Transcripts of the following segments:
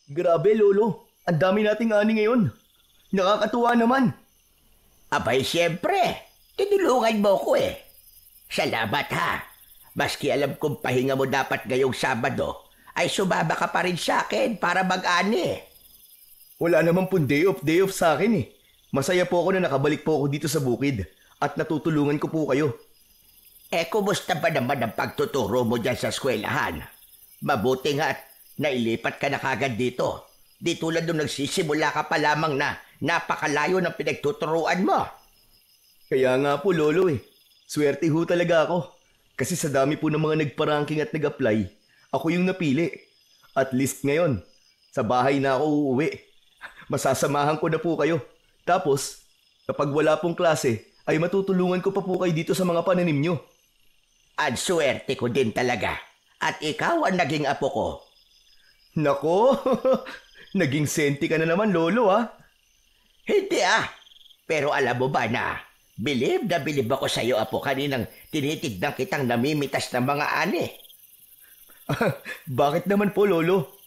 Grabe, Lolo. Ang dami nating ani ngayon. Nakakatuwa naman. Abay, siyempre. Tinulungan mo ko eh. Salamat ha. Maski alam kong pahinga mo dapat ngayong Sabado, ay sumama ka pa rin sa akin para mag-ani. Wala naman pong day off sa akin eh. Masaya po ako na nakabalik po ako dito sa bukid at natutulungan ko po kayo. Kumusta ba naman ang pagtuturo mo dyan sa eskwelahan? Mabuti nga at nailipat ka na kagad dito. Di tulad nung nagsisimula ka pa lamang na napakalayo ng pinagtuturuan mo. Kaya nga po, Lolo eh. Swerte ho talaga ako. Kasi sa dami po ng mga nagpa-ranking at nag-apply, ako yung napili. At least ngayon, sa bahay na ako uuwi. Masasamahan ko na po kayo. Tapos, kapag wala pong klase, ay matutulungan ko pa po kayo dito sa mga pananim nyo. Ang swerte ko din talaga. At ikaw ang naging apo ko. Nako, naging senti ka na naman, Lolo ah. Hindi ah. Pero alam mo ba na, bilib na bilib ako sa iyo, apo, kaninang tinitignan kitang namimitas ng mga ani. Bakit naman po, Lolo?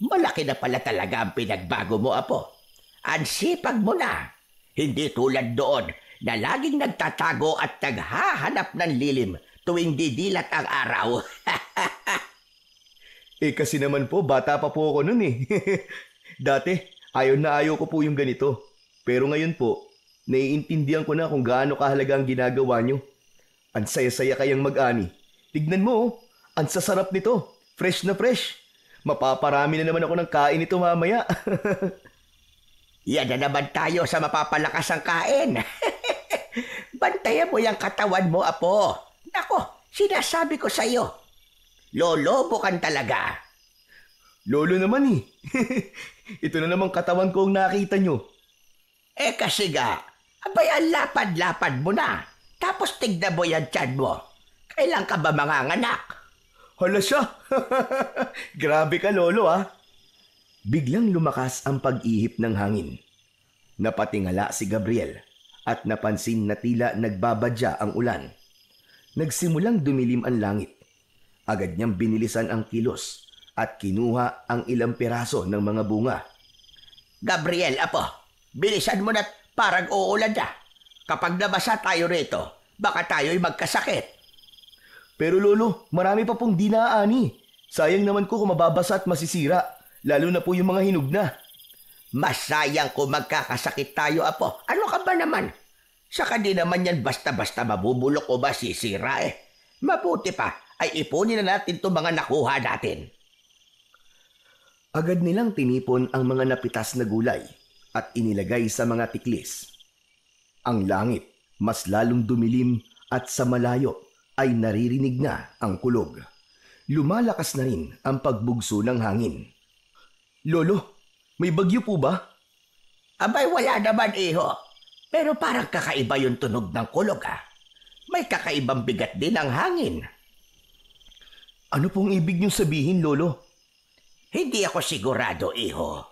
Malaki na pala talaga ang pinagbago mo, apo. Ang sipag mo na. Hindi tulad doon na laging nagtatago at naghahanap ng lilim tuwing didilat ang araw. Kasi naman po, bata pa po ako nun eh. Dati, ayaw na ayaw ko po yung ganito. Pero ngayon po, naiintindihan ko na kung gaano kahalaga ang ginagawa nyo. Ang saya-saya kayang mag-ani. Tignan mo, ang sasarap nito. Fresh na fresh. Mapaparami na naman ako ng kain nito mamaya. Yan na naman tayo sa mapapalakas ang kain. Bantayan mo yung katawan mo, apo. Nako, sinasabi ko sa iyo. Lolo bukan talaga. Lolo naman eh. Ito na naman katawan ko ang nakita nyo. Kasi ga, abay ang lapad-lapad mo na. Tapos tignan mo yan tiyan mo. Kailan ka ba manganganak? Hala siya. Grabe ka, Lolo ah. Biglang lumakas ang pag-ihip ng hangin. Napatingala si Gabriel at napansin na tila nagbabadya ang ulan. Nagsimulang dumilim ang langit. Agad niyang binilisan ang kilos at kinuha ang ilang piraso ng mga bunga. Gabriel, apo, bilisan mo na't parang uulan na. Kapag nabasa tayo rito, baka tayo'y magkasakit. Pero Lolo, marami pa pong dinaani. Sayang naman ko kung mababasa at masisira, lalo na po yung mga hinog na. Mas sayang kung magkakasakit tayo, apo. Ano ka ba naman? Saka di naman yan basta-basta mabubulok o masisira eh. Mabuti pa ay ipunin na natin itong mga nakuha natin. Agad nilang tinipon ang mga napitas na gulay at inilagay sa mga tiklis. Ang langit mas lalong dumilim at sa malayo ay naririnig na ang kulog. Lumalakas na rin ang pagbugso ng hangin. Lolo, may bagyo po ba? Abay wala naman, iho. Pero parang kakaiba yung tunog ng kulog ah. May kakaibang bigat din ang hangin. Ano pong ibig niyong sabihin, Lolo? Hindi ako sigurado, iho.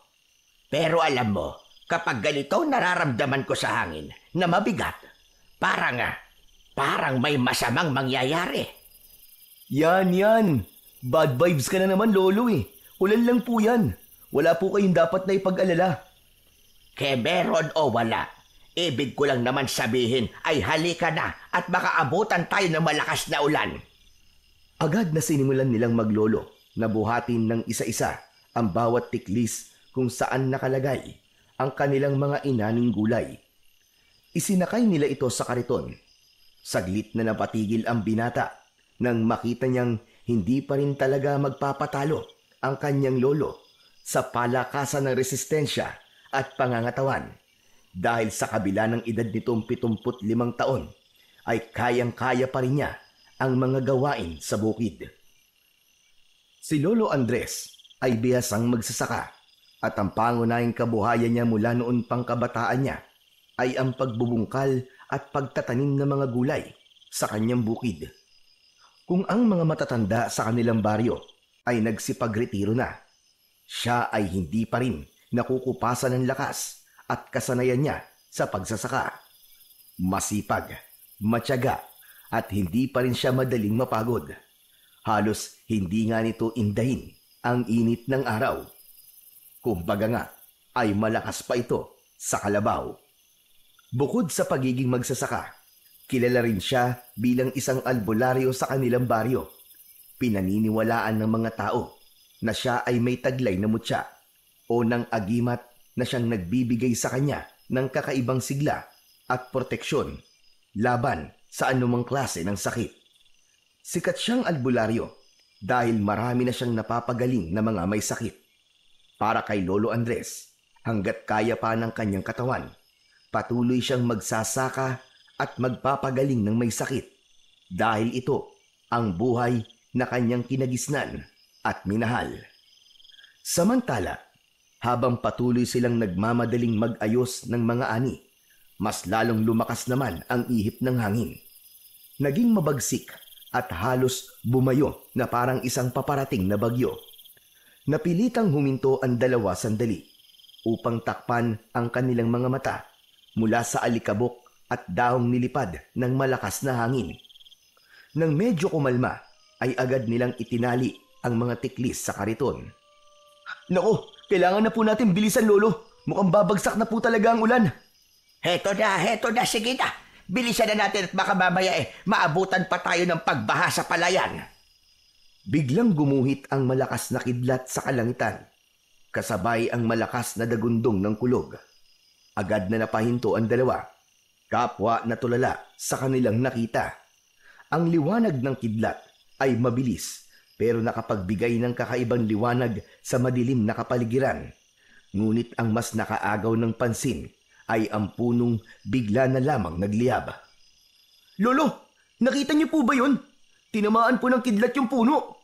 Pero alam mo, kapag ganito nararamdaman ko sa hangin na mabigat, parang may masamang mangyayari. Yan. Bad vibes ka na naman, Lolo eh. Ulan lang po yan. Wala po kayong dapat na ipag-alala. Ke meron o wala, ibig ko lang naman sabihin ay halika na at baka abutan tayo ng malakas na ulan. Agad na sinimulan nilang maglolo na buhatin ng isa-isa ang bawat tiklis kung saan nakalagay ang kanilang mga inaning gulay. Isinakay nila ito sa kariton. Saglit na napatigil ang binata nang makita niyang hindi pa rin talaga magpapatalo ang kanyang lolo sa palakasan ng resistensya at pangangatawan. Dahil sa kabila ng edad nitong 75 taon, ay kayang-kaya pa rin niya ang mga gawain sa bukid. Si Lolo Andres ay bihasang magsasaka at ang pangunahing kabuhayan niya mula noon pang kabataan niya ay ang pagbubungkal at pagtatanim ng mga gulay sa kanyang bukid. Kung ang mga matatanda sa kanilang baryo ay nagsipagretiro na, siya ay hindi pa rin nakukupasan ng lakas at kasanayan niya sa pagsasaka. Masipag, matyaga at hindi pa rin siya madaling mapagod. Halos hindi nga nito indahin ang init ng araw. Kumbaga nga, ay malakas pa ito sa kalabaw. Bukod sa pagiging magsasaka, kilala rin siya bilang isang albularyo sa kanilang baryo. Pinaniniwalaan ng mga tao na siya ay may taglay na mutya o ng agimat na siyang nagbibigay sa kanya ng kakaibang sigla at proteksyon laban sa anumang klase ng sakit. Sikat siyang albularyo dahil marami na siyang napapagaling na mga may sakit. Para kay Lolo Andres, hanggat kaya pa ng kanyang katawan, patuloy siyang magsasaka at magpapagaling ng may sakit dahil ito ang buhay na kanyang kinagisnan at minahal. Samantala, habang patuloy silang nagmamadaling mag-ayos ng mga ani, mas lalong lumakas naman ang ihip ng hangin. Naging mabagsik at halos bumayo na parang isang paparating na bagyo. Napilitang huminto ang dalawa sandali upang takpan ang kanilang mga mata mula sa alikabok at dahong nilipad ng malakas na hangin. Nang medyo kumalma, ay agad nilang itinali ang mga tiklis sa kariton. Nako, kailangan na po natin bilisan, Lolo. Mukhang babagsak na po talaga ang ulan. Heto na, sige na. Bilisan na natin at baka mamaya maabutan pa tayo ng pagbaha sa palayan. Biglang gumuhit ang malakas na kidlat sa kalangitan, kasabay ang malakas na dagundong ng kulog. Agad na napahinto ang dalawa, kapwa na tulala sa kanilang nakita. Ang liwanag ng kidlat ay mabilis pero nakapagbigay ng kakaibang liwanag sa madilim na kapaligiran. Ngunit ang mas nakaagaw ng pansin ay ang punong bigla na lamang nagliyab. Lolo, nakita niyo po ba yun? Tinamaan po ng kidlat yung puno.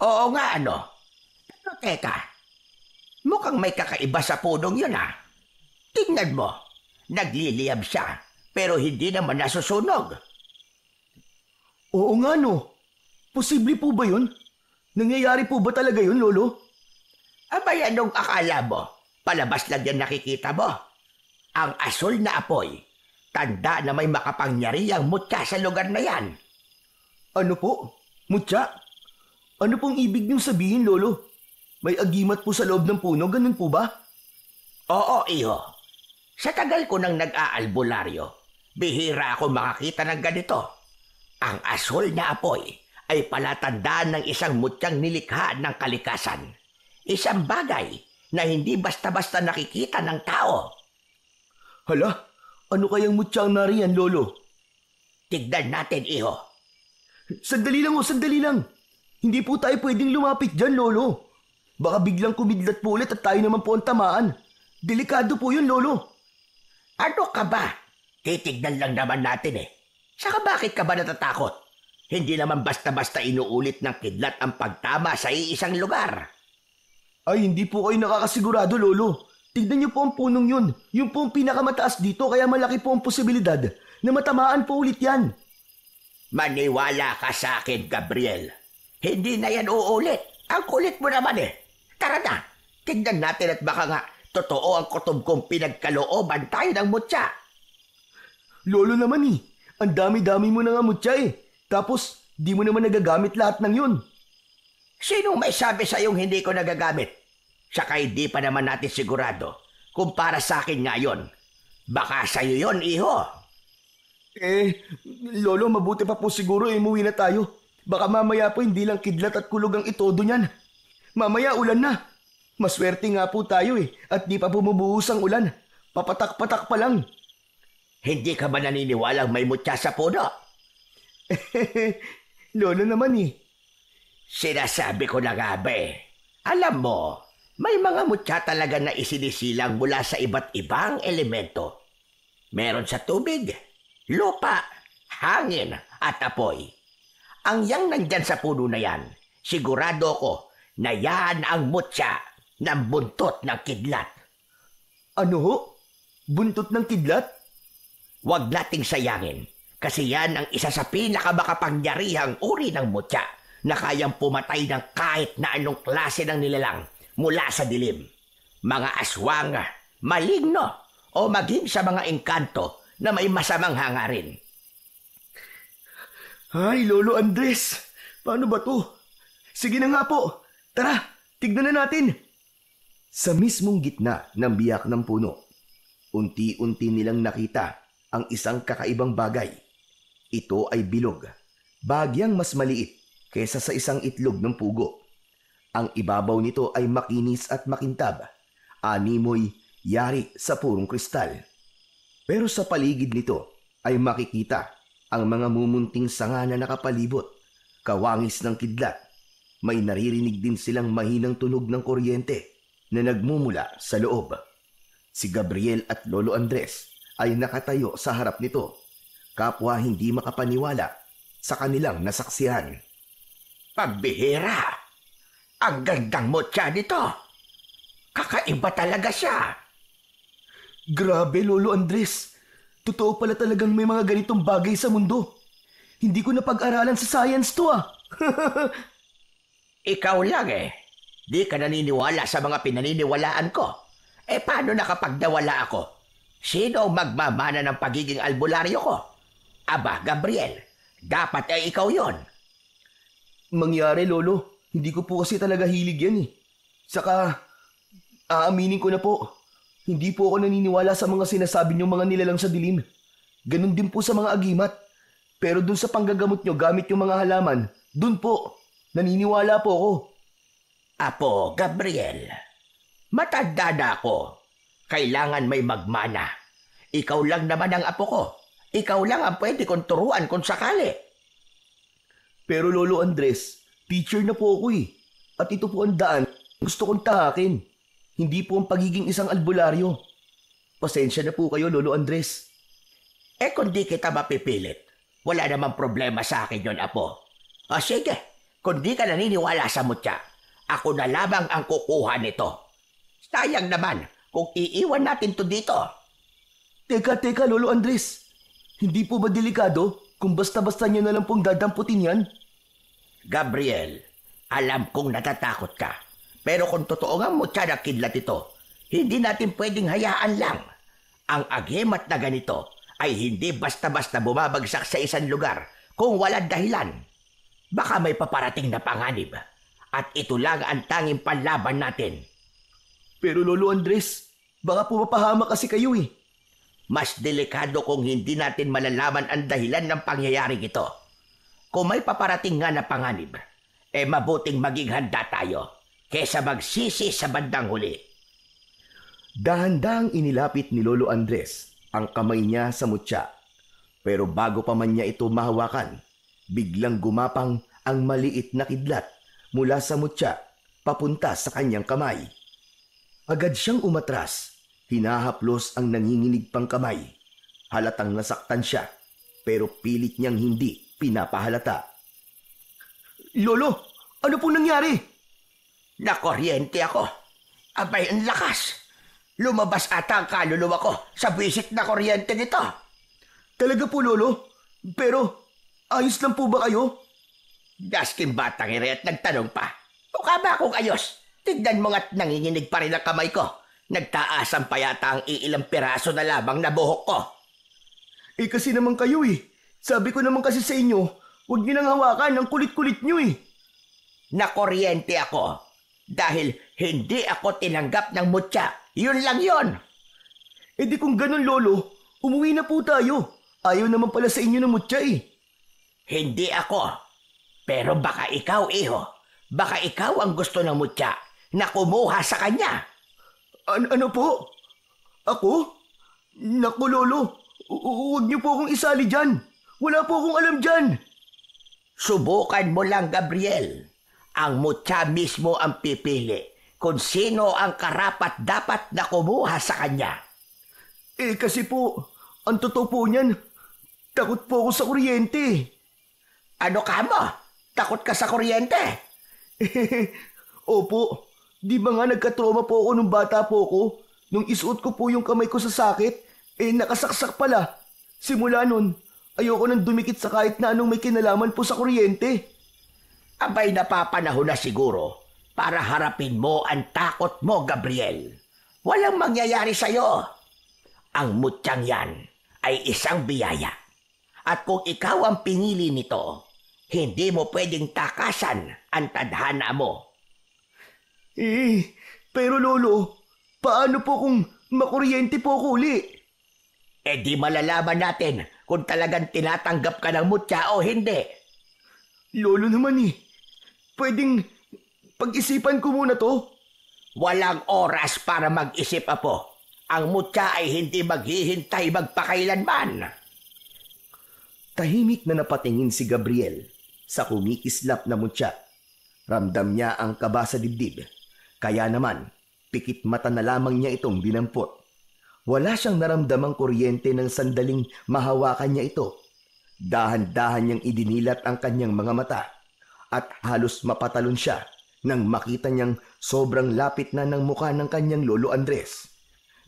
Oo nga, ano? Pero teka, mukhang may kakaiba sa punong yun, ha? Tingnan mo, nagliliyab siya, pero hindi naman nasusunog. Oo nga, no. Posible po ba yun? Nangyayari po ba talaga yun, Lolo? Abay, anong akala mo? Palabas lang yan nakikita mo. Ang asul na apoy, tanda na may makapangyarihang mutya sa lugar na yan. Ano po? Mutya? Ano pong ibig niyong sabihin, Lolo? May agimat po sa loob ng puno, ganun po ba? Oo, iho. Sa tagal ko nang nag-aalbularyo, bihira ako makakita ng ganito. Ang asul na apoy ay palatandaan ng isang mutyang nilikha ng kalikasan. Isang bagay na hindi basta-basta nakikita ng tao. Hala, ano kayang mutyang nariyan, Lolo? Tignan natin, iho. Sandali lang. Hindi po tayo pwedeng lumapit dyan, Lolo. Baka biglang kumidlat po ulit at tayo naman po ang tamaan. Delikado po yun, Lolo. Ano ka ba? Titignan lang naman natin eh. Saka bakit ka ba natatakot? Hindi naman basta-basta inuulit ng kidlat ang pagtama sa iisang lugar. Ay, hindi po kayo nakakasigurado, Lolo. Tignan niyo po ang punong yun. Yung po ang pinakamataas dito kaya malaki po ang posibilidad na matamaan po ulit yan. Maniwala ka sa akin, Gabriel. Hindi na yan uulit. Ang kulit mo naman eh. Tara na, tignan natin at baka nga totoo ang kutob kong pinagkalooban tayo ng mutya. Lolo naman eh, ang dami-dami mo na nga mutya eh. Tapos, di mo naman nagagamit lahat ng yun. Sinong may sabi sa'yong hindi ko nagagamit? Saka hindi pa naman natin sigurado kung para sa akin nga yun. Baka sa'yo yun, iho. Lolo, mabuti pa po siguro umuwi na tayo. Baka mamaya po hindi lang kidlat at kulog ang itodo niyan. Mamaya ulan na. Maswerte nga po tayo eh at di pa bumubuhos ang ulan. Papatak-patak pa lang. Hindi ka ba naniniwalang may mutya sa puno? Lolo naman eh. Sinasabi ko na nga ba eh. Alam mo, may mga mutya talaga na isinisilang mula sa iba't ibang elemento. Meron sa tubig, lupa, hangin at apoy. Ang yang nandyan sa puno na yan, sigurado ko na yan ang mutya ng buntot ng kidlat. Ano ho? Buntot ng kidlat? Huwag nating sayangin kasi yan ang isa sa pinakamakapangyarihang uri ng mutya na kayang pumatay ng kahit na anong klase ng nilalang mula sa dilim. Mga aswang, maligno o maging sa mga engkanto na may masamang hangarin. Ay, Lolo Andres, paano ba to? Sige na nga po, tara, tignan na natin. Sa mismong gitna ng biyak ng puno, unti-unti nilang nakita ang isang kakaibang bagay. Ito ay bilog, bagyang mas maliit kaysa sa isang itlog ng pugo. Ang ibabaw nito ay makinis at makintab, animoy yari sa purong kristal. Pero sa paligid nito ay makikita ang mga mumunting sanga na nakapalibot, kawangis ng kidlat. May naririnig din silang mahinang tunog ng kuryente na nagmumula sa loob. Si Gabriel at Lolo Andres ay nakatayo sa harap nito, kapwa hindi makapaniwala sa kanilang nasaksihan. Pambihira! Ang gandang mutya nito! Kakaiba talaga siya! Grabe, Lolo Andres. Totoo pala talagang may mga ganitong bagay sa mundo. Hindi ko napag-aralan sa science to ah. Ikaw lang eh. Di ka naniniwala sa mga pinaniniwalaan ko. Eh paano nakapagdawala ako? Sino ang magmamana ng pagiging albularyo ko? Aba, Gabriel, dapat ay ikaw yon. Mangyari, Lolo. Hindi ko po kasi talaga hilig yan eh. Saka, aaminin ko na po. Hindi po ako naniniwala sa mga sinasabi niyong mga nilalang sa dilim. Ganon din po sa mga agimat. Pero dun sa panggagamot niyo gamit yung mga halaman, dun po, naniniwala po ako. Apo, Gabriel, matanda na ako. Kailangan may magmana. Ikaw lang naman ang apo ko. Ikaw lang ang pwede kong turuan kung sakali. Pero Lolo Andres, teacher na po ako eh. At ito po ang daan gusto kong tahakin. Hindi po ang pagiging isang albularyo. Pasensya na po kayo, Lolo Andres. Eh kung di kita mapipilit, wala namang problema sa akin yon, apo. O sige, kung di ka naniniwala sa mutya, ako na lamang ang kukuha nito. Sayang naman kung iiwan natin to dito. Teka, Lolo Andres. Hindi po ba delikado kung basta-basta niyo na lang pong dadamputin yan? Gabriel, alam kong natatakot ka. Pero kung totoo nga mutya na kidlat ito, hindi natin pwedeng hayaan lang. Ang agimat na ganito ay hindi basta-basta bumabagsak sa isang lugar kung walang dahilan. Baka may paparating na panganib at ito lang ang tanging panlaban natin. Pero Lolo Andres, baka pumapahama kasi kayo eh. Mas delikado kung hindi natin malalaman ang dahilan ng pangyayaring ito. Kung may paparating nga na panganib, mabuting maging handa tayo kesa magsisi sa bandang huli. Dahan-dahang inilapit ni Lolo Andres ang kamay niya sa mutya. Pero bago pa man niya ito mahawakan, biglang gumapang ang maliit na kidlat mula sa mutya papunta sa kanyang kamay. Agad siyang umatras, hinahaplos ang nanginginig pang kamay. Halatang nasaktan siya, pero pilit niyang hindi pinapahalata. Lolo, ano po nangyari? Nakuryente ako. Abay, ang lakas. Lumabas ata ang kaluluwa ko sa bisit na kuryente nito. Talaga po, Lolo? Pero, ayos lang po ba kayo? Gasking batang ere at nagtanong pa. Mukha ba akong ayos? Tignan mo nga't nanginginig pa rin ang kamay ko. Nagtaasan pa yata ang iilang piraso na lamang na buhok ko. Eh kasi naman kayo eh. Sabi ko naman kasi sa inyo, huwag niyo nang hawakan ang kulit-kulit niyo eh. Nakuryente ako dahil hindi ako tinanggap ng mutya. Yun lang yun. Eh di kung ganun, Lolo, umuwi na po tayo. Ayaw naman pala sa inyo ng mutya eh. Hindi ako. Pero baka ikaw, iho. Baka ikaw ang gusto ng mutya na kumuha sa kanya. Ano po? Ako? Naku, Lolo. Huwag niyo po akong isali dyan. Wala po akong alam dyan. Subukan mo lang, Gabriel. Ang mutya mismo ang pipili kung sino ang karapat-dapat na kumuha sa kanya. Eh kasi po, ang totoo po niyan, takot po ako sa kuryente. Ano ka mo? Takot ka sa kuryente? Opo, di ba nga nagka-trauma po ako nung bata po ako? Nung isuot ko po yung kamay ko sa sakit, nakasaksak pala. Simula nun, ayoko nang dumikit sa kahit na anong may kinalaman po sa kuryente. Abay, napapanahon na siguro para harapin mo ang takot mo, Gabriel. Walang mangyayari sa'yo. Ang mutyang yan ay isang biyaya. At kung ikaw ang pinili nito, hindi mo pwedeng takasan ang tadhana mo. Pero lolo, paano po kung makuryente po ako uli? Eh di malalaman natin kung talagang tinatanggap ka ng mutya o hindi. Lolo naman pwedeng pag-isipan ko muna to. Walang oras para mag-isip, apo. Ang mutya ay hindi maghihintay magpakailanman. Tahimik na napatingin si Gabriel sa kumikislap na mutya. Ramdam niya ang kaba sa dibdib. Kaya naman, pikit mata na lamang niya itong dinampot. Wala siyang naramdamang kuryente ng sandaling mahawakan niya ito. Dahan-dahan niyang idinilat ang kanyang mga mata at halos mapatalon siya nang makita niyang sobrang lapit na ng mukha ng kanyang lolo Andres.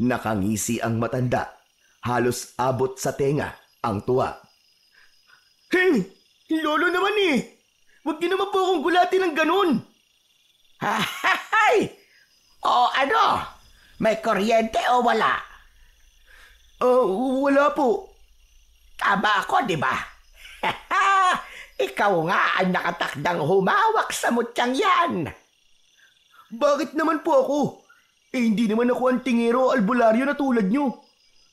Nakangisi ang matanda. Halos abot sa tenga ang tuwa. Hey! Lolo naman Huwag niyo naman po akong gulatin ng ganun. Hay! O ano? May kuryente o wala? Wala po. Tama ako, di ba? Ikaw nga ang nakatakdang humawak sa mutyang yan. Bakit naman po ako? Hindi naman ako ang tingero o albularyo na tulad nyo.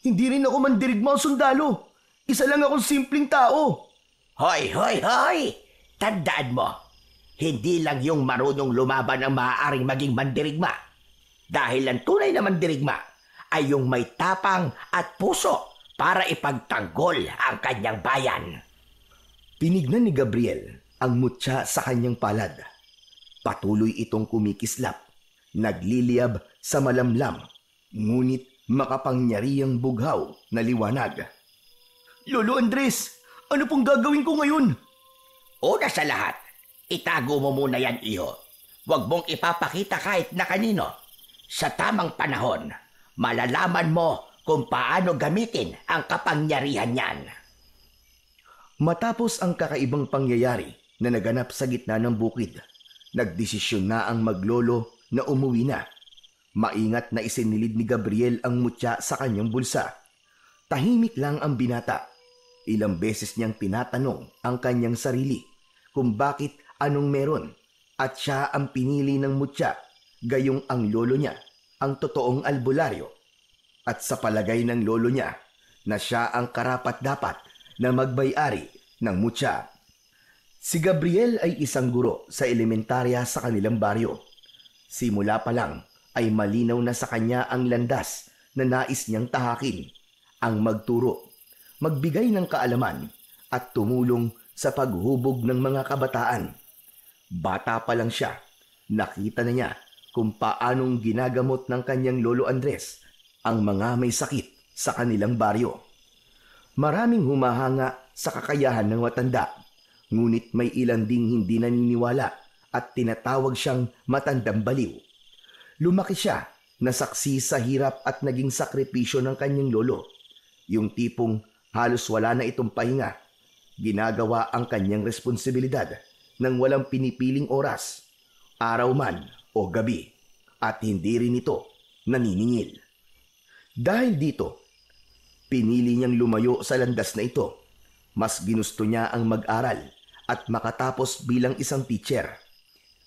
Hindi rin ako mandirigma o sundalo. Isa lang akong simpleng tao. Hoy, hoy, hoy! Tandaan mo, hindi lang yung marunong lumaban ang maaaring maging mandirigma. Dahil ang tunay na mandirigma ay yung may tapang at puso para ipagtanggol ang kanyang bayan. Tinignan ni Gabriel ang mutya sa kanyang palad. Patuloy itong kumikislap, nagliliyab sa malamlam, ngunit makapangyarihang bughaw na liwanag. Lolo Andres, ano pong gagawin ko ngayon? Una sa lahat, itago mo muna yan, iho. Huwag mong ipapakita kahit na kanino. Sa tamang panahon, malalaman mo kung paano gamitin ang kapangyarihan niyan. Matapos ang kakaibang pangyayari na naganap sa gitna ng bukid, nagdesisyon na ang maglolo na umuwi na. Maingat na isinilid ni Gabriel ang mutya sa kanyang bulsa. Tahimik lang ang binata. Ilang beses niyang tinatanong ang kanyang sarili kung bakit anong meron at siya ang pinili ng mutya gayong ang lolo niya ang totoong albularyo at sa palagay ng lolo niya na siya ang karapat-dapat na magbay-ari ng mutya. Si Gabriel ay isang guro sa elementarya sa kanilang baryo. Simula pa lang ay malinaw na sa kanya ang landas na nais niyang tahakin, ang magturo, magbigay ng kaalaman at tumulong sa paghubog ng mga kabataan. Bata pa lang siya, nakita na niya kung paanong ginagamot ng kanyang lolo Andres ang mga may sakit sa kanilang baryo. Maraming humahanga sa kakayahan ng matanda, ngunit may ilan ding hindi naniniwala at tinatawag siyang matandang baliw. Lumaki siya na saksi sa hirap at naging sakripisyo ng kanyang lolo. Yung tipong halos wala na itong pahinga. Ginagawa ang kanyang responsibilidad nang walang pinipiling oras, araw man o gabi, at hindi rin ito naniningil. Dahil dito, pinili niyang lumayo sa landas na ito. Mas ginusto niya ang mag-aral at makatapos bilang isang teacher.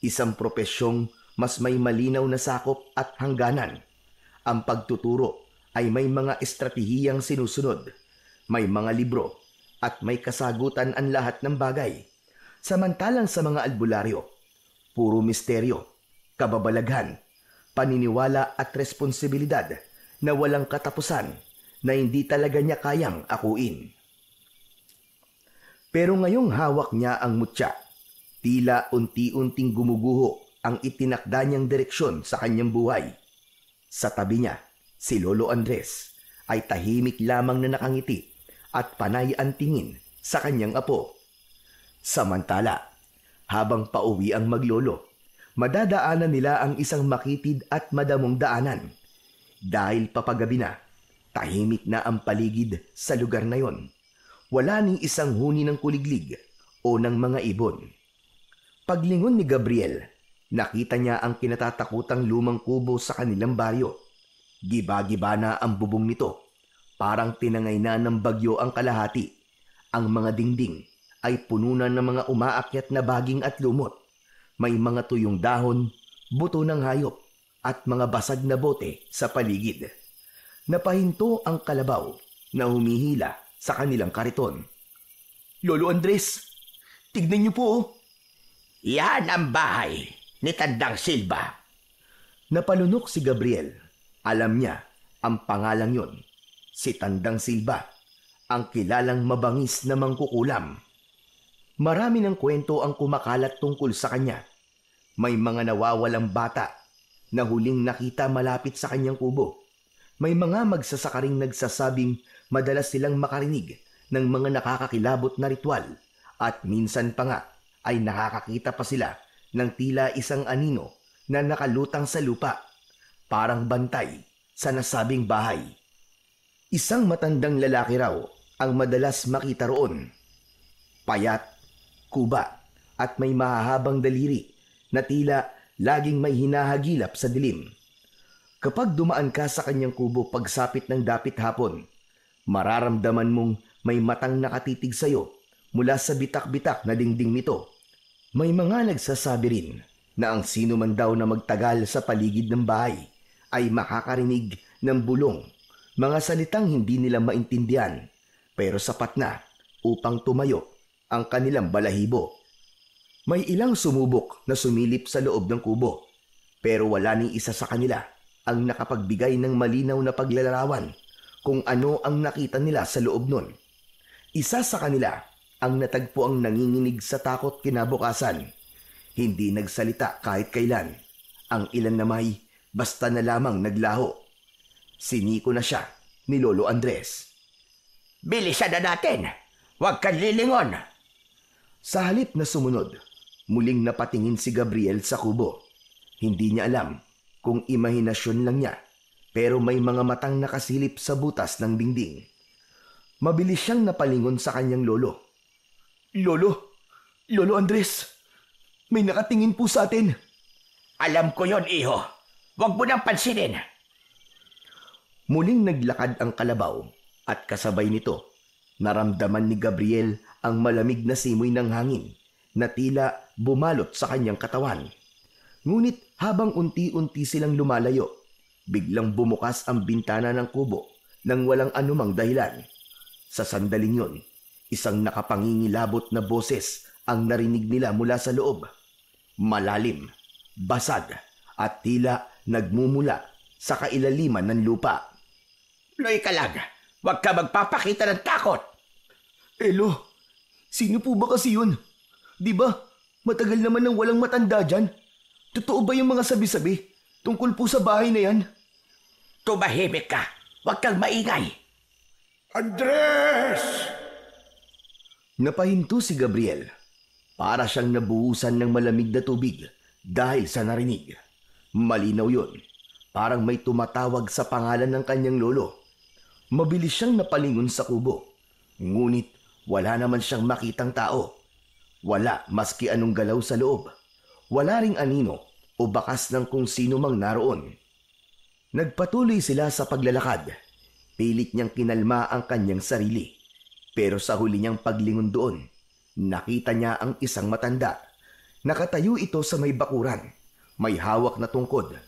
Isang propesyong mas may malinaw na sakop at hangganan. Ang pagtuturo ay may mga estratehiyang sinusunod, may mga libro, at may kasagutan ang lahat ng bagay. Samantalang sa mga albularyo, puro misteryo, kababalaghan, paniniwala at responsibilidad na walang katapusan na hindi talaga niya kayang akuin. Pero ngayong hawak niya ang mutya, tila unti-unting gumuguho ang itinakda niyang direksyon sa kanyang buhay. Sa tabi niya, si Lolo Andres ay tahimik lamang na nakangiti at panay ang tingin sa kanyang apo. Samantala, habang pauwi ang maglolo, madadaanan nila ang isang makitid at madamong daanan. Dahil papagabi na, tahimik na ang paligid sa lugar na yon. Wala ning isang huni ng kuliglig o ng mga ibon. Paglingon ni Gabriel, nakita niya ang kinatatakutang lumang kubo sa kanilang baryo. Giba-giba na ang bubong nito. Parang tinangay na ng bagyo ang kalahati. Ang mga dingding ay puno na ng mga umaakyat na baging at lumot. May mga tuyong dahon, buto ng hayop, at mga basag na bote sa paligid. Napahinto ang kalabaw na humihila sa kanilang kariton. Lolo Andres, tignan niyo po oh. Yan ang bahay ni Tandang Silva. Napalunok si Gabriel. Alam niya ang pangalang yon. Si Tandang Silva, ang kilalang mabangis na mangkukulam. Marami ng kwento ang kumakalat tungkol sa kanya. May mga nawawalang bata na huling nakita malapit sa kanyang kubo. May mga magsasakaring nagsasabing madalas silang makarinig ng mga nakakakilabot na ritual at minsan pa nga ay nakakakita pa sila ng tila isang anino na nakalutang sa lupa, parang bantay sa nasabing bahay. Isang matandang lalaki raw ang madalas makita roon. Payat, kuba at may mahahabang daliri na tila laging may hinahagilap sa dilim. Kapag dumaan ka sa kanyang kubo pagsapit ng dapit hapon, mararamdaman mong may matang nakatitig sa iyo mula sa bitak-bitak na dingding nito. May mga nagsasabi rin na ang sino man daw na magtagal sa paligid ng bahay ay makakarinig ng bulong, mga salitang hindi nila maintindihan pero sapat na upang tumayo ang kanilang balahibo. May ilang sumubok na sumilip sa loob ng kubo pero wala ni isa sa kanila ang nakapagbigay ng malinaw na paglalarawan kung ano ang nakita nila sa loob nun. Isa sa kanila ang natagpo ang nanginginig sa takot kinabukasan. Hindi nagsalita kahit kailan. Ang ilan na may basta na lamang naglaho. Siniko na siya ni Lolo Andres. Bilisan na natin! Huwag kang lilingon! Sa halip na sumunod, muling napatingin si Gabriel sa kubo. Hindi niya alam kung imahinasyon lang niya, pero may mga matang nakasilip sa butas ng dingding. Mabilis siyang napalingon sa kanyang lolo. Lolo Andres, may nakatingin po sa atin. Alam ko yon, iho. Huwag mo nang pansinin. Muling naglakad ang kalabaw at kasabay nito, naramdaman ni Gabriel ang malamig na simoy ng hangin na tila bumalot sa kanyang katawan. Ngunit habang unti-unti silang lumalayo, biglang bumukas ang bintana ng kubo nang walang anumang dahilan. Sa sandaling yon, isang nakapangingilabot na boses ang narinig nila mula sa loob. Malalim, basag at tila nagmumula sa kailaliman ng lupa. Loy ka lang, huwag ka magpapakita ng takot. Elo, sino po ba kasi yun? Di ba, matagal naman nang walang matanda dyan. Totoo ba yung mga sabi-sabi tungkol po sa bahay na yan? Tumahimik ka, huwag kang maingay. Andres! Napahinto si Gabriel. Para siyang nabuhusan ng malamig na tubig dahil sa narinig. Malinaw yun. Parang may tumatawag sa pangalan ng kanyang lolo. Mabilis siyang napalingon sa kubo. Ngunit wala naman siyang makitang tao. Wala maski anong galaw sa loob. Wala ring anino o bakas ng kung sino mang naroon. Nagpatuloy sila sa paglalakad. Pilit niyang kinalma ang kanyang sarili. Pero sa huli niyang paglingon doon, nakita niya ang isang matanda. Nakatayo ito sa may bakuran. May hawak na tungkod.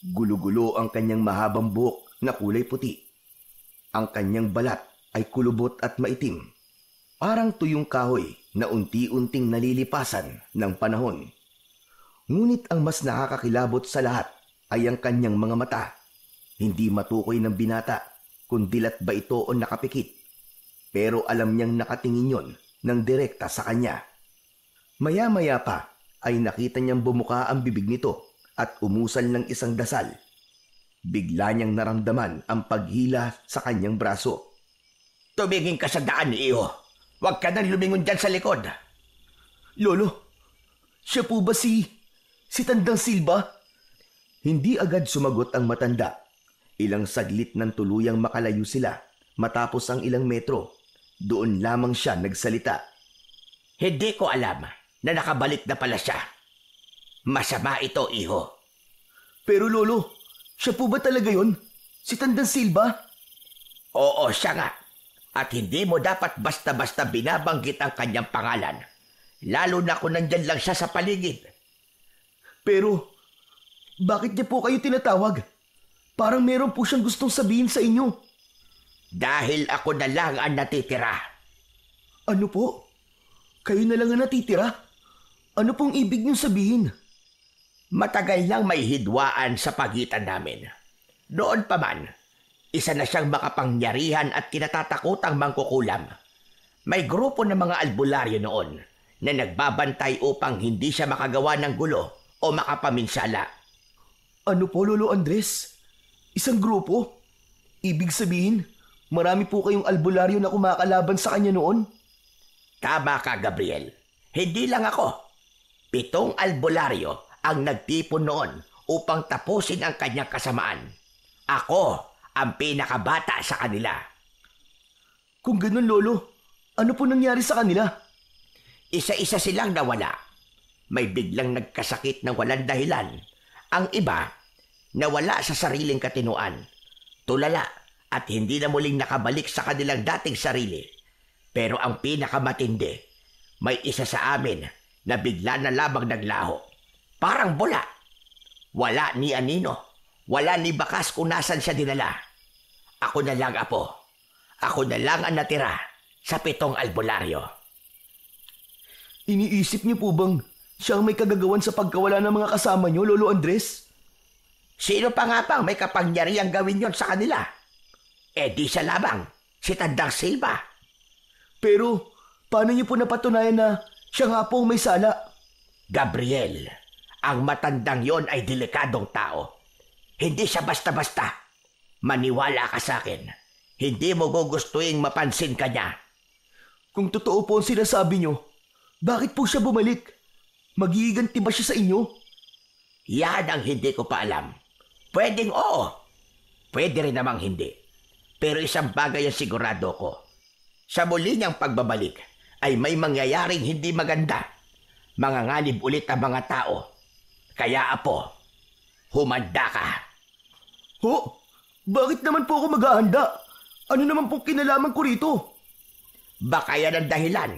Gulo-gulo ang kanyang mahabang buhok na kulay puti. Ang kanyang balat ay kulubot at maitim. Parang tuyong kahoy na unti-unting nalilipasan ng panahon. Ngunit ang mas nakakakilabot sa lahat ay ang kanyang mga mata. Hindi matukoy ng binata kung dilat ba ito o nakapikit. Pero alam niyang nakatingin yon ng direkta sa kanya. Maya-maya pa ay nakita niyang bumuka ang bibig nito at umusal ng isang dasal. Bigla niyang naramdaman ang paghila sa kanyang braso. Tumingin ka sa daan, iho. Huwag ka nang lumingon dyan sa likod. Lolo, siya po ba si Tandang Silva? Hindi agad sumagot ang matanda. Ilang saglit nang tuluyang makalayo sila matapos ang ilang metro. Doon lamang siya nagsalita. Hindi ko alam na nakabalik na pala siya. Masama ito, iho. Pero lolo, siya po ba talaga yon? Si Tandang Silva? Oo, siya nga. At hindi mo dapat basta-basta binabanggit ang kanyang pangalan. Lalo na kung nandyan lang siya sa paligid. Pero, Bakit niya po kayo tinatawag? Parang meron po siyang gustong sabihin sa inyo. Dahil ako na lang ang natitira. Ano po? Kayo na lang ang natitira? Ano pong ibig niyong sabihin? Matagal nang may hidwaan sa pagitan namin. Noon pa man, isa na siyang makapangyarihan at kinatatakutang mangkukulam. May grupo ng mga albularyo noon na nagbabantay upang hindi siya makagawa ng gulo o makapaminsala. Ano po, Lolo Andres? Isang grupo? Ibig sabihin, marami po kayong albularyo na kumakalaban sa kanya noon? Tama ka, Gabriel. Hindi lang ako. 7 albularyo ang nagtipon noon upang tapusin ang kanyang kasamaan. Ako ang pinakabata sa kanila. Kung ganun, Lolo, ano po nangyari sa kanila? Isa-isa silang nawala. May biglang nagkasakit ng walang dahilan. Ang iba, nawala sa sariling katinuan. Tulala at hindi na muling nakabalik sa kanilang dating sarili. Pero ang pinakamatindi, may isa sa amin na bigla na lamang naglaho. Parang bula. Wala ni anino. Wala ni bakas kung nasan siya dinala. Ako na lang, Apo. Ako na lang ang natira sa 7 albularyo. Iniisip niyo po bang siya ang may kagagawan sa pagkawala ng mga kasama niyo, Lolo Andres? Sino pa nga bang may kapangyarihang gawin yon sa kanila? Eh di siya lamang, si Tandang Silva. Pero paano niyo po napatunayan na siya nga po ang may sala? Gabriel, ang matandang yon ay delikadong tao. Hindi siya basta-basta. Maniwala ka sa akin. Hindi mo gugustuhin mapansin ka niya. Kung totoo po ang sinasabi niyo, bakit po siya bumalik? Magiganti ba siya sa inyo? Yan ang hindi ko pa alam. Pwedeng oo. Pwede rin namang hindi. Pero isang bagay ang sigurado ko. Sa muli niyang pagbabalik ay may mangyayaring hindi maganda. Manganganib ulit ang mga tao. Kaya, Apo, humanda ka. Ho? Bakit naman po ako maghahanda? Ano naman pong kinalaman ko rito? Baka yan ang dahilan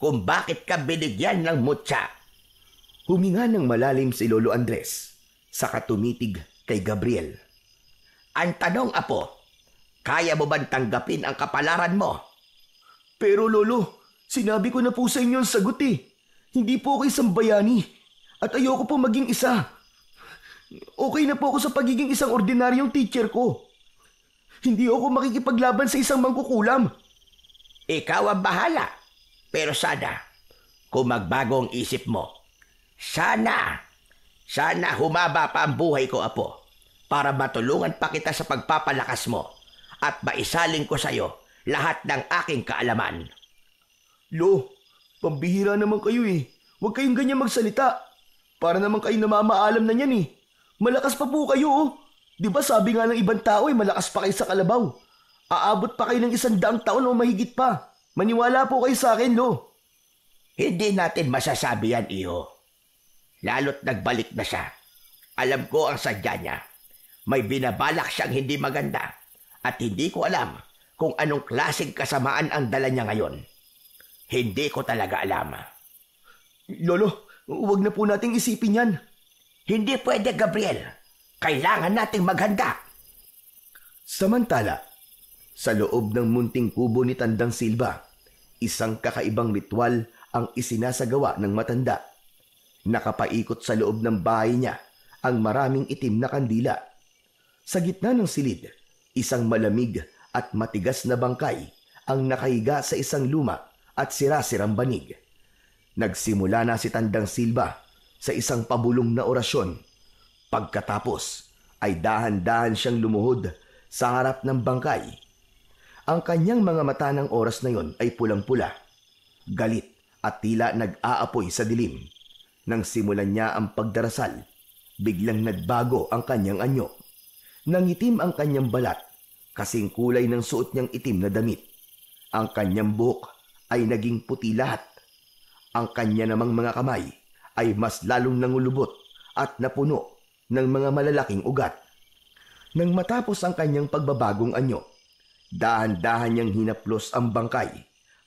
kung bakit ka binigyan ng mutya. Huminga ng malalim si Lolo Andres, saka tumitig kay Gabriel. Ang tanong, Apo, kaya mo bang tanggapin ang kapalaran mo? Pero Lolo, sinabi ko na po sa inyo ang sagot eh. Hindi po ako isang bayani at ayoko po maging isa. Okay na po ako sa pagiging isang ordinaryong teacher ko. Hindi ako makikipaglaban sa isang mangkukulam. Ikaw ang bahala. Pero sana, kung magbago ang isip mo, sana humaba pa ang buhay ko, Apo, para matulungan pa kita sa pagpapalakas mo at maisaling ko sa iyo lahat ng aking kaalaman. Lo, pambihira naman kayo eh. Huwag kayong ganyan magsalita. Para naman kayo namamaalam na niyan eh. Malakas pa po kayo oh. Di ba sabi nga ng ibang tao eh, malakas pa kayo sa kalabaw. Aabot pa kayo ng 100 taon o mahigit pa. Maniwala po kayo sa akin, Lo. Hindi natin masasabi yan, Iho. Lalo't nagbalik na siya. Alam ko ang sadya niya. May binabalak siyang hindi maganda. At hindi ko alam kung anong klaseng kasamaan ang dala niya ngayon. Hindi ko talaga alam. Lolo, huwag na po nating isipin yan. Hindi pwede, Gabriel. Kailangan nating maghanda. Samantala, sa loob ng munting kubo ni Tandang Silva, isang kakaibang ritual ang isinasagawa ng matanda. Nakapaikot sa loob ng bahay niya ang maraming itim na kandila. Sa gitna ng silid, isang malamig at matigas na bangkay ang nakahiga sa isang luma at sira-sirang banig. Nagsimula na si Tandang Silva sa isang pabulong na orasyon. Pagkatapos ay dahan-dahan siyang lumuhod sa harap ng bangkay. Ang kanyang mga mata ng oras na yon ay pulang-pula, galit at tila nag-aapoy sa dilim. Nang simulan niya ang pagdarasal, biglang nagbago ang kanyang anyo. Nangitim ang kanyang balat, kasing kulay ng suot niyang itim na damit. Ang kanyang buhok ay naging puti lahat. Ang kanya namang mga kamay ay mas lalong nangulubot at napuno ng mga malalaking ugat. Nang matapos ang kanyang pagbabagong anyo, dahan-dahan niyang hinaplos ang bangkay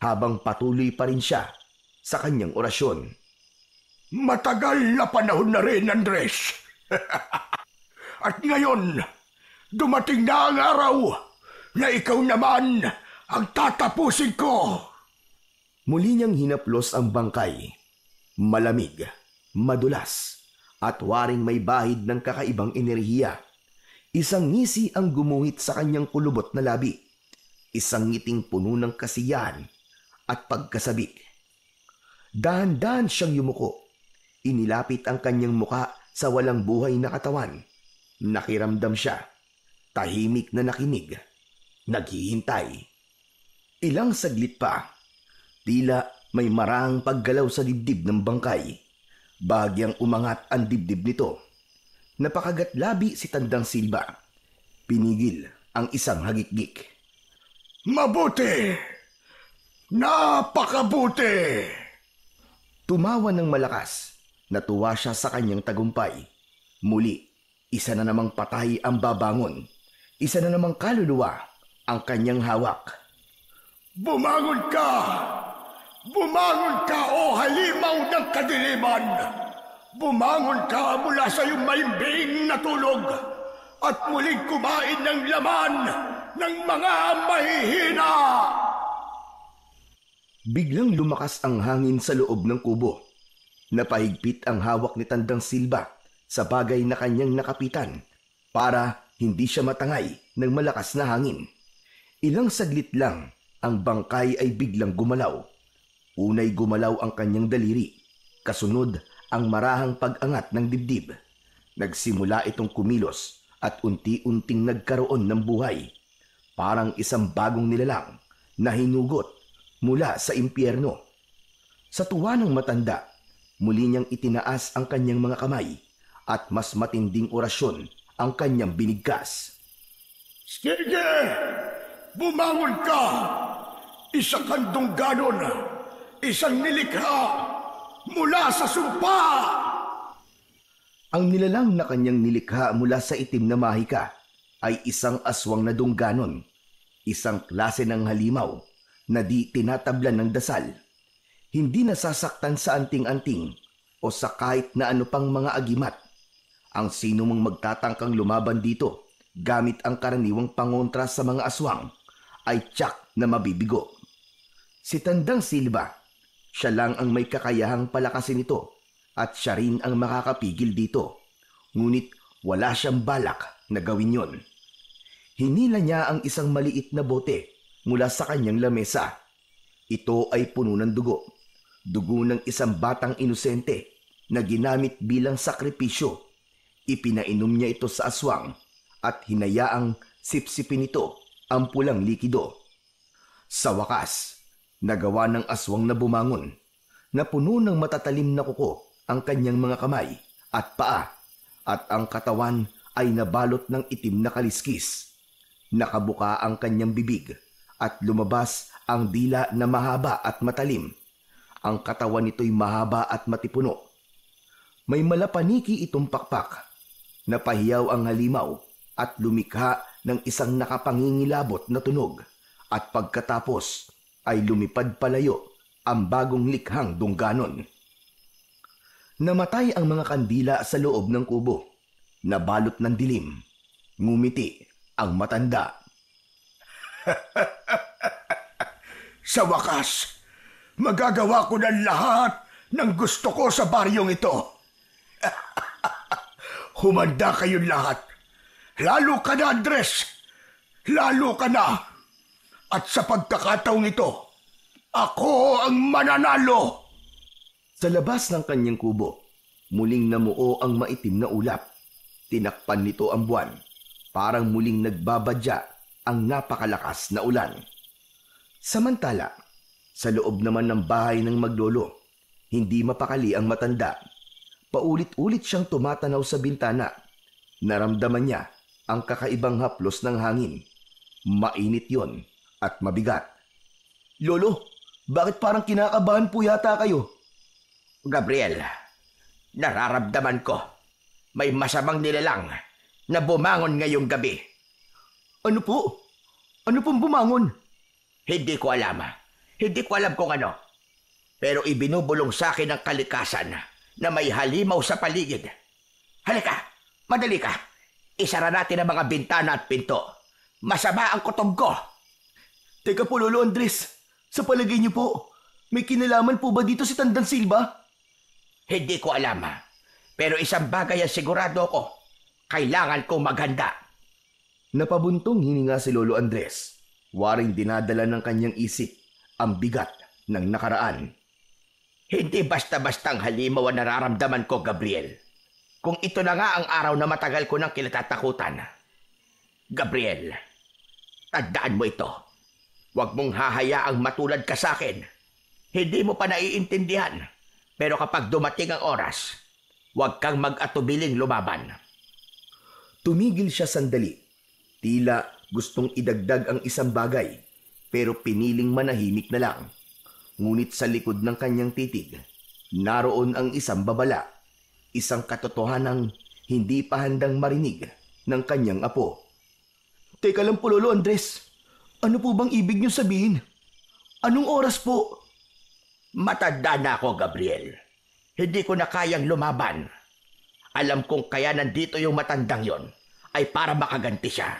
habang patuloy pa rin siya sa kanyang orasyon. Matagal na panahon na rin, Andres. At ngayon, dumating na ang araw na ikaw naman ang tatapusin ko. Muli niyang hinaplos ang bangkay. Malamig, madulas, at waring may bahid ng kakaibang enerhiya. Isang ngisi ang gumuhit sa kanyang kulubot na labi. Isang ngiting puno ng kasiyahan at pagkasabik. Dahan-dahan siyang yumuko. Inilapit ang kanyang muka sa walang buhay na katawan. Nakiramdam siya. Tahimik na nakinig. Naghihintay. Ilang saglit pa. Tila may marahang paggalaw sa dibdib ng bangkay. Bahagyang umangat ang dibdib nito. Napakagatlabi si Tandang Silva. Pinigil ang isang hagikgik. Mabuti! Napakabuti! Tumawa ng malakas. Natuwa siya sa kanyang tagumpay. Muli, isa na namang patay ang babangon. Isa na namang kaluluwa ang kanyang hawak. Bumangon ka! Bumangon ka, o halimaw ng kadiliman! Bumangon ka mula sa iyong mahimbing na tulog at muling kumain ng laman ng mga mahihina! Biglang lumakas ang hangin sa loob ng kubo. Napahigpit ang hawak ni Tandang Silva sa bagay na kanyang nakapitan para hindi siya matangay ng malakas na hangin. Ilang saglit lang, ang bangkay ay biglang gumalaw. Unay gumalaw ang kanyang daliri. Kasunod ang marahang pag-angat ng dibdib. Nagsimula itong kumilos at unti-unting nagkaroon ng buhay. Parang isang bagong nilalang na hinugot mula sa impyerno. Sa tuwa ng matanda, muli niyang itinaas ang kanyang mga kamay at mas matinding orasyon ang kanyang binigkas. Sige! Bumangon ka! Isang handungganon! Isang nilikha mula sa sumpa! Ang nilalang na kanyang nilikha mula sa itim na mahika ay isang aswang na dungganon, isang klase ng halimaw na di tinatablan ng dasal. Hindi nasasaktan sa anting-anting o sa kahit na ano pang mga agimat. Ang sino mang magtatangkang lumaban dito gamit ang karaniwang pangontra sa mga aswang ay tiyak na mabibigo. Si Tandang Silva, siya lang ang may kakayahang palakasin ito at siya rin ang makakapigil dito. Ngunit wala siyang balak na gawin yon. Hinila niya ang isang maliit na bote mula sa kanyang lamesa. Ito ay puno ng dugo. Dugo ng isang batang inosente na ginamit bilang sakripisyo. Ipinainom niya ito sa aswang at hinayaang sipsipin ito ang pulang likido. Sa wakas, nagawa ng aswang na bumangon, na puno ng matatalim na kuko ang kanyang mga kamay at paa, at ang katawan ay nabalot ng itim na kaliskis. Nakabuka ang kanyang bibig at lumabas ang dila na mahaba at matalim. Ang katawan nito'y mahaba at matipuno. May malapaniki itong pakpak. Napahiyaw ang halimaw at lumikha ng isang nakapangingilabot na tunog, at pagkatapos ay lumipad palayo ang bagong likhang dungganon. Namatay ang mga kandila sa loob ng kubo. Nabalot ng dilim. Ngumiti ang matanda. Sa wakas, magagawa ko ng lahat ng gusto ko sa baryong ito. Humanda kayong lahat. Lalo ka na, Andres. Lalo ka na. At sa pagkakataong ito, ako ang mananalo. Sa labas ng kanyang kubo, muling namuo ang maitim na ulap. Tinakpan nito ang buwan. Parang muling nagbabadya ang napakalakas na ulan. Samantala, sa loob naman ng bahay ng maglolo, hindi mapakali ang matanda. Paulit-ulit siyang tumatanaw sa bintana. Naramdaman niya ang kakaibang haplos ng hangin. Mainit yon at mabigat. Lolo, bakit parang kinakabahan po yata kayo? Gabriel, nararamdaman ko may masamang nilalang na bumangon ngayong gabi. Ano po? Ano pong bumangon? Hindi ko alam. Hindi ko alam kung ano. Pero ibinubulong sa akin ng kalikasan na may halimaw sa paligid. Halika, Madali ka. Isara natin ang mga bintana at pinto. Masama ang kutob ko. Teka po, Lolo Andres. Sa palagay niyo po, may kinalaman po ba dito si Tandang Silva? Hindi ko alam. Pero isang bagay ang sigurado ko. Kailangan kong maghanda. Napabuntong hininga si Lolo Andres. Waring dinadala ng kanyang isip ang bigat ng nakaraan. Hindi basta-bastang halimaw ang nararamdaman ko, Gabriel. Kung ito na nga ang araw na matagal ko nang kinatatakutan. Gabriel, tandaan mo ito. Huwag mong hahayaang matulad ka sa akin. Hindi mo pa naiintindihan. Pero kapag dumating ang oras, huwag kang mag-atubiling lumaban. Tumigil siya sandali. Tila gustong idagdag ang isang bagay, pero piniling manahimik na lang. Ngunit sa likod ng kanyang titig, naroon ang isang babala, isang katotohanang hindi pa handang marinig ng kanyang apo. Teka lang po, Lolo Andres. Ano po bang ibig niyo sabihin? Anong oras po? Matanda na ako, Gabriel. Hindi ko na kayang lumaban. Alam kong kaya nandito yung matandang yon ay para makaganti siya.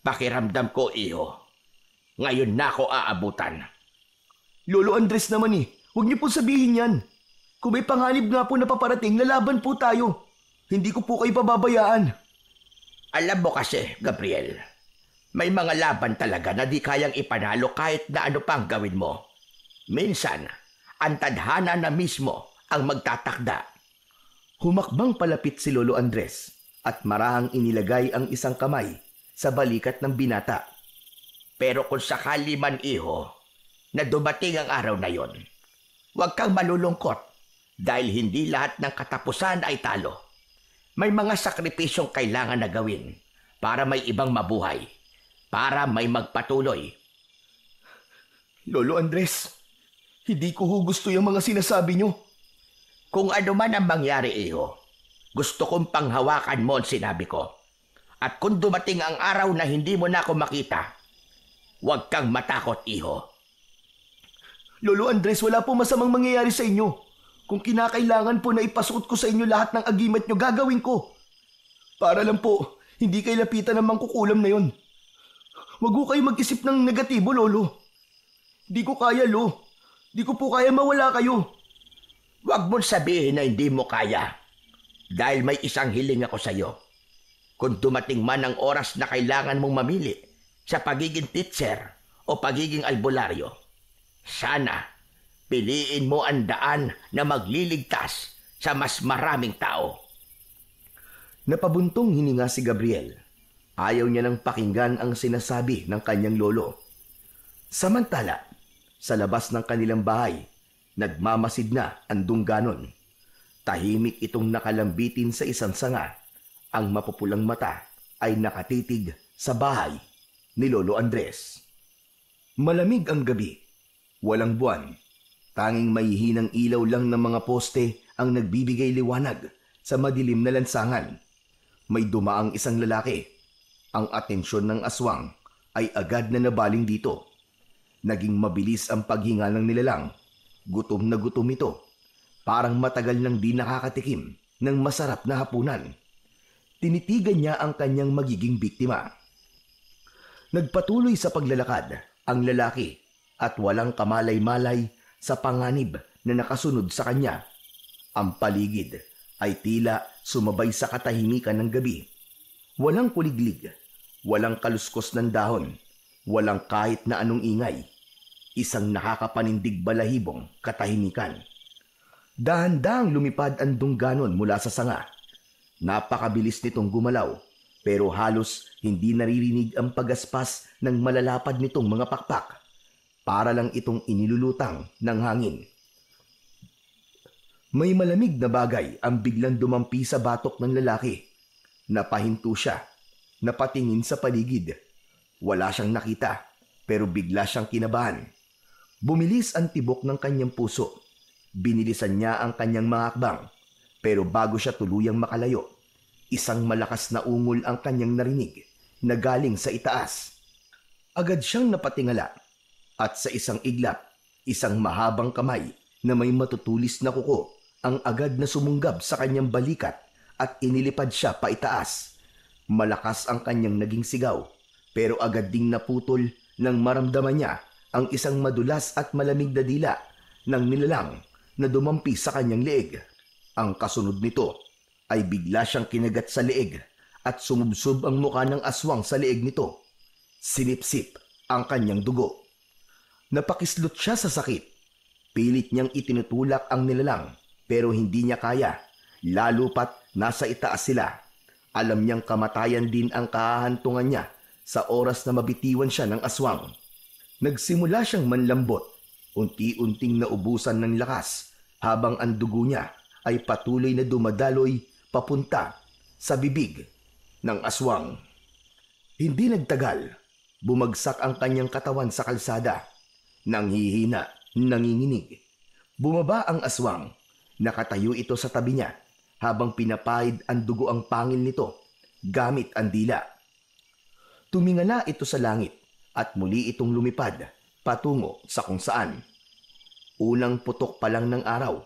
Pakiramdam ko, iho. Ngayon na ako aabutan. Lolo Andres naman huwag niyo po sabihin yan. Kung may panganib nga po na paparating, lalaban po tayo. Hindi ko po kayo pababayaan. Alam mo kasi, Gabriel, may mga laban talaga na di kayang ipanalo kahit na ano pang gawin mo. Minsan, ang tadhana na mismo ang magtatakda. Humakbang palapit si Lolo Andres at marahang inilagay ang isang kamay sa balikat ng binata. Pero kung sakali man, iho, na dumating ang araw na yon, huwag kang malulungkot dahil hindi lahat ng katapusan ay talo. May mga sakripisyong kailangan na gawin para may ibang mabuhay, para may magpatuloy. Lolo Andres, hindi ko gusto yung mga sinasabi nyo. Kung ano man ang mangyari, iho, gusto kong panghawakan mo ang sinabi ko. At kung dumating ang araw na hindi mo na ako makita, huwag kang matakot, iho. Lolo Andres, wala po masamang mangyayari sa inyo. Kung kinakailangan po na ipasuot ko sa inyo lahat ng agimat nyo, gagawin ko. Para lang po, hindi kayo lapitan ng mangkukulam na yon. Huwag ko kayo mag-isip ng negatibo, Lolo. Di ko kaya, Lo. Di ko po kaya mawala kayo. Huwag mong sabihin na hindi mo kaya. Dahil may isang hiling ako sa iyo. Kung dumating man ang oras na kailangan mong mamili sa pagiging teacher o pagiging albularyo, sana piliin mo ang daan na magliligtas sa mas maraming tao. Napabuntong hininga si Gabriel. Ayaw niya nang pakinggan ang sinasabi ng kanyang lolo. Samantala, sa labas ng kanilang bahay, nagmamasid na ang dungganon. Tahimik itong nakalambitin sa isang sanga. Ang mapupulang mata ay nakatitig sa bahay ni Lolo Andres. Malamig ang gabi. Walang buwan. Tanging may hinang ilaw lang ng mga poste ang nagbibigay liwanag sa madilim na lansangan. May dumaang isang lalaki. Ang atensyon ng aswang ay agad na nabaling dito. Naging mabilis ang paghinga ng nilalang. Gutom na gutom ito. Parang matagal nang di nakakatikim ng masarap na hapunan. Tinitigan niya ang kanyang magiging biktima. Nagpatuloy sa paglalakad ang lalaki at walang kamalay-malay sa panganib na nakasunod sa kanya. Ang paligid ay tila sumabay sa katahimikan ng gabi. Walang kuliglig, walang kaluskos ng dahon, walang kahit na anong ingay. Isang nakakapanindig balahibong katahimikan. Dahan-dahang lumipad ang dungganon mula sa sanga. Napakabilis nitong gumalaw, pero halos hindi naririnig ang pagaspas ng malalapad nitong mga pakpak. Para lang itong inilulutang ng hangin. May malamig na bagay ang biglang dumampi sa batok ng lalaki. Napahinto siya, napatingin sa paligid. Wala siyang nakita, pero bigla siyang kinabahan. Bumilis ang tibok ng kanyang puso. Binilisan niya ang kanyang mga hakbang. Pero bago siya tuluyang makalayo, isang malakas na ungol ang kanyang narinig na galing sa itaas. Agad siyang napatingala at sa isang iglap, isang mahabang kamay na may matutulis na kuko ang agad na sumunggab sa kanyang balikat at inilipad siya paitaas. Malakas ang kanyang naging sigaw, pero agad ding naputol nang maramdaman niya ang isang madulas at malamig na dila ng nilalang na dumampi sa kanyang leeg. Ang kasunod nito ay bigla siyang kinagat sa leeg at sumubsob ang mukha ng aswang sa leeg nito. Sinipsip ang kanyang dugo. Napakislot siya sa sakit. Pilit niyang itinutulak ang nilalang pero hindi niya kaya, lalo pat nasa itaas sila. Alam niyang kamatayan din ang kahahantungan niya sa oras na mabitiwan siya ng aswang. Nagsimula siyang manlambot, unti-unting naubusan ng lakas habang ang dugo niya ay patuloy na dumadaloy papunta sa bibig ng aswang. Hindi nagtagal, bumagsak ang kanyang katawan sa kalsada. Nanghihina, nanginginig. Bumaba ang aswang. Nakatayo ito sa tabi niya habang pinapahid ang dugo ang pangil nito gamit ang dila. Tumingala ito sa langit at muli itong lumipad patungo sa kung saan. Unang putok pa lang ng araw,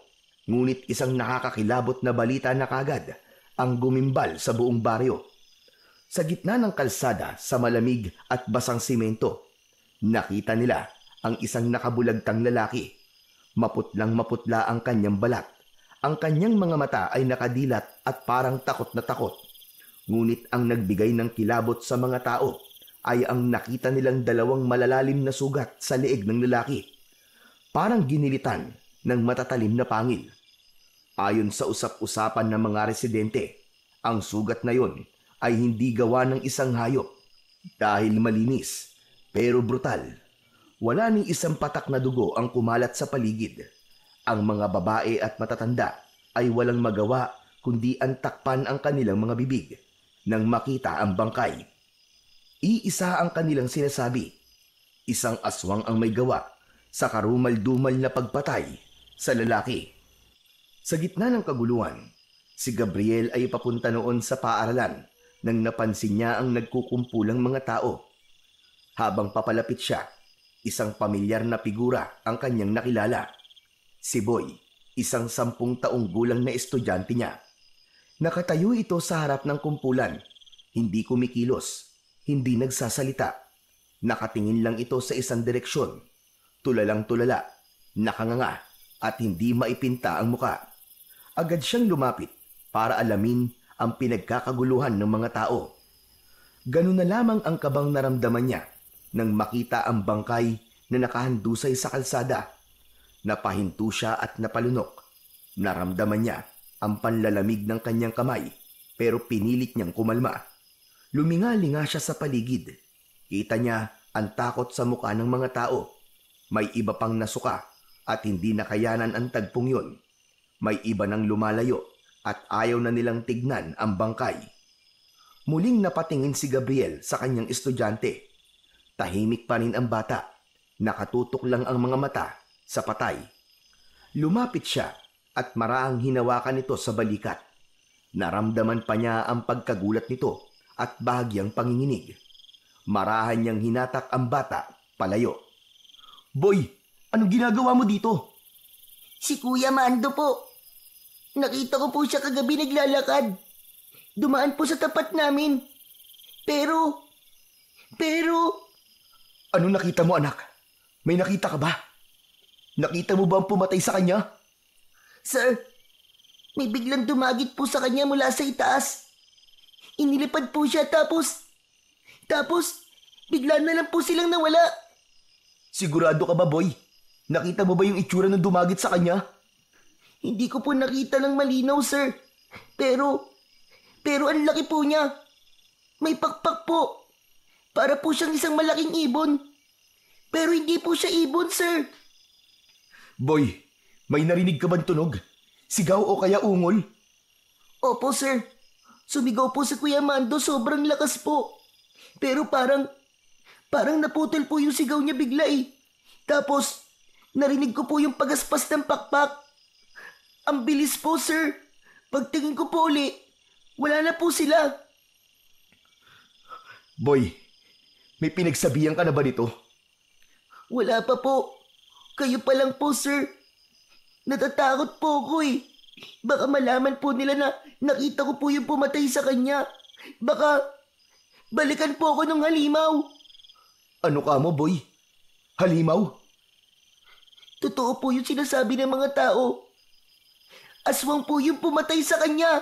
ngunit isang nakakakilabot na balita na kagad ang gumimbal sa buong baryo. Sa gitna ng kalsada sa malamig at basang simento, nakita nila ang isang nakabulagtang lalaki. Maputlang maputla ang kanyang balat. Ang kanyang mga mata ay nakadilat at parang takot na takot. Ngunit ang nagbigay ng kilabot sa mga tao ay ang nakita nilang dalawang malalalim na sugat sa leeg ng lalaki. Parang ginilitan ng matatalim na pangil. Ayon sa usap-usapan ng mga residente, ang sugat na yon ay hindi gawa ng isang hayop dahil malinis pero brutal. Wala ni isang patak na dugo ang kumalat sa paligid. Ang mga babae at matatanda ay walang magawa kundi antakpan ang kanilang mga bibig nang makita ang bangkay. Iisa ang kanilang sinasabi. Isang aswang ang may gawa sa karumal-dumal na pagpatay sa lalaki. Sa gitna ng kaguluhan, si Gabriel ay papunta noon sa paaralan nang napansin niya ang nagkukumpulang mga tao. Habang papalapit siya, isang pamilyar na figura ang kanyang nakilala. Si Boy, isang 10 taong gulang na estudyante niya. Nakatayo ito sa harap ng kumpulan. Hindi kumikilos, hindi nagsasalita. Nakatingin lang ito sa isang direksyon. Tulalang-tulala, nakanganga at hindi maipinta ang muka. Agad siyang lumapit para alamin ang pinagkakaguluhan ng mga tao. Ganun na lamang ang kabang naramdaman niya nang makita ang bangkay na nakahandusay sa kalsada. Napahinto siya at napalunok. Naramdaman niya ang panlalamig ng kanyang kamay pero pinilit niyang kumalma. Luminga-linga siya sa paligid. Kita niya ang takot sa mukha ng mga tao. May iba pang nasuka at hindi nakayanan ang tagpong yun. May iba nang lumalayo at ayaw na nilang tignan ang bangkay. Muling napatingin si Gabriel sa kanyang estudyante. Tahimik pa rin ang bata. Nakatutok lang ang mga mata sa patay. Lumapit siya at maraang hinawakan ito sa balikat. Naramdaman pa niya ang pagkagulat nito at bahagyang panginginig. Marahan niyang hinatak ang bata palayo. "Boy, anong ginagawa mo dito?" Si Kuya Mando po. Nakita ko po siya kagabi naglalakad. Dumaan po sa tapat namin. Pero... "Ano nakita mo, anak? May nakita ka ba? Nakita mo ba ang pumatay sa kanya?" Sir, may biglang dumagit po sa kanya mula sa itaas. Inilipad po siya tapos bigla na lang po silang nawala. "Sigurado ka ba, boy? Nakita mo ba yung itsura ng dumagit sa kanya?" Hindi ko po nakita ng malinaw, sir. Pero ang laki po niya. May pakpak po. Para po siyang isang malaking ibon. Pero hindi po siya ibon, sir. "Boy, may narinig ka bang tunog? Sigaw o kaya ungol?" Opo, sir. Sumigaw po si Kuya Mando, sobrang lakas po. Pero parang naputol po yung sigaw niya bigla eh. Tapos, narinig ko po yung pagaspas ng pakpak. Ang bilis po, sir. Pagtingin ko po uli, wala na po sila. "Boy, may pinagsabihan ka na ba nito?" Wala pa po. Kayo pa lang po, sir. Natatakot po ako eh. Baka malaman po nila na nakita ko po yung pumatay sa kanya. Baka balikan po ako ng halimaw. Ano ka mo, boy? Halimaw? Totoo po yung sinasabi ng mga tao. Aswang po yung pumatay sa kanya.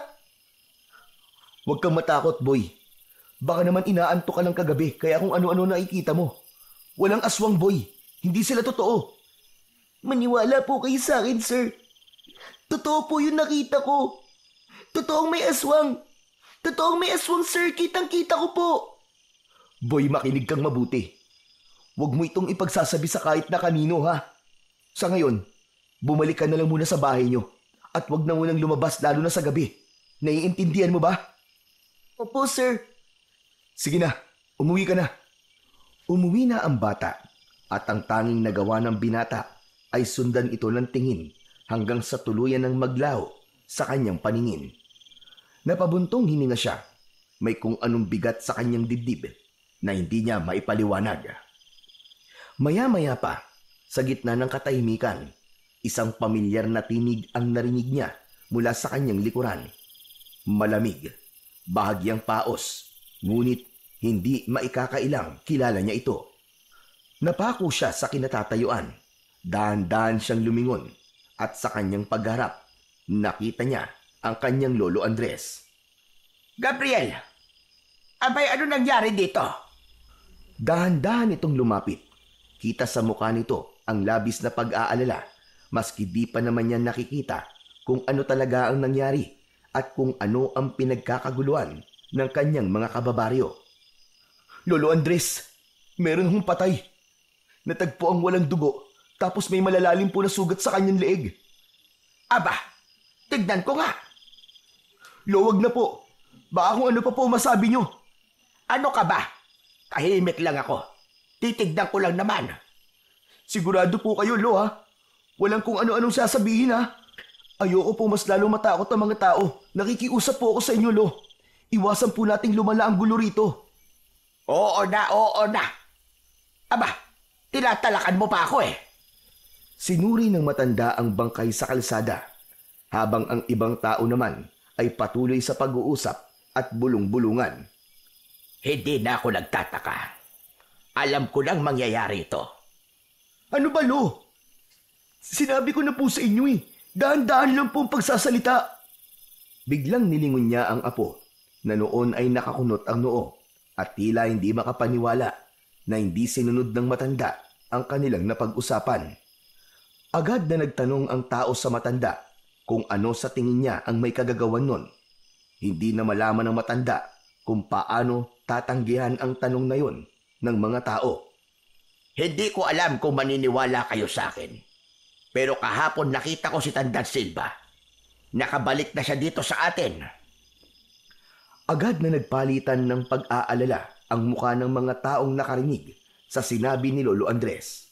Huwag kang matakot, boy. Baka naman inaanto ka lang kagabi kaya kung ano-ano nakikita mo. Walang aswang, boy. Hindi sila totoo. Maniwala po kayo sa akin, sir. Totoo po yung nakita ko. Totoong may aswang. Totoong may aswang, sir. Kitang-kita ko po. Boy, makinig kang mabuti. Huwag mo itong ipagsasabi sa kahit na kanino, ha? Sa ngayon, bumalik ka na lang muna sa bahay nyo. At huwag na munang lumabas lalo na sa gabi. Naiintindihan mo ba? Opo, sir. Sige na, umuwi ka na. Umuwi na ang bata at ang tanging nagawa ng binata ay sundan ito ng tingin hanggang sa tuluyan ng maglaho sa kanyang paningin. Napabuntong hininga siya. May kung anong bigat sa kanyang dibdib na hindi niya maipaliwanag. Maya-maya pa, sa gitna ng katahimikan, isang pamilyar na tinig ang narinig niya mula sa kanyang likuran. Malamig, bahagyang paos, ngunit hindi maikakailang kilala niya ito. Napako siya sa kinatatayuan. Dahan-dahan siyang lumingon at sa kanyang pagharap, nakita niya ang kanyang lolo Andres. Gabriel! Abay, ano nangyari dito? Dahan-dahan itong lumapit. Kita sa mukha nito ang labis na pag-aalala, maski di pa naman niya nakikita kung ano talaga ang nangyari at kung ano ang pinagkakaguluhan ng kanyang mga kababaryo. Lolo Andres, meron hong patay. Natagpo ang walang dugo, tapos may malalalim po na sugat sa kanyang leeg. Aba, tignan ko nga. Luwag na po. Baka kung ano pa po masabi nyo. Ano ka ba? Tahimik lang ako. Titignan ko lang naman. Sigurado po kayo, Lo, ha? Walang kung ano-anong sasabihin, ha? Ayoko po mas lalo matakot ang mga tao. Nakikiusap po ako sa inyo, Lo. Iwasan po nating lumala ang gulo rito. Oo na. Aba, tinatalakan mo pa ako eh. Sinuri ng matanda ang bangkay sa kalsada, habang ang ibang tao naman ay patuloy sa pag-uusap at bulong-bulungan. Hindi na ako nagtataka. Alam ko nang mangyayari ito. Ano ba, Lo? Sinabi ko na po sa inyo eh. Dahan-dahan lang po ang pagsasalita. Biglang nilingon niya ang apo na noon ay nakakunot ang noo at tila hindi makapaniwala na hindi sinunod ng matanda ang kanilang napag-usapan. Agad na nagtanong ang tao sa matanda kung ano sa tingin niya ang may kagagawan nun. Hindi na malaman ng matanda kung paano tatanggihan ang tanong na yon ng mga tao. Hindi ko alam kung maniniwala kayo sa akin. Pero kahapon nakita ko si Tandang Silva. Nakabalik na siya dito sa atin. Agad na nagpalitan ng pag-aalala ang mukha ng mga taong nakarinig sa sinabi ni Lolo Andres.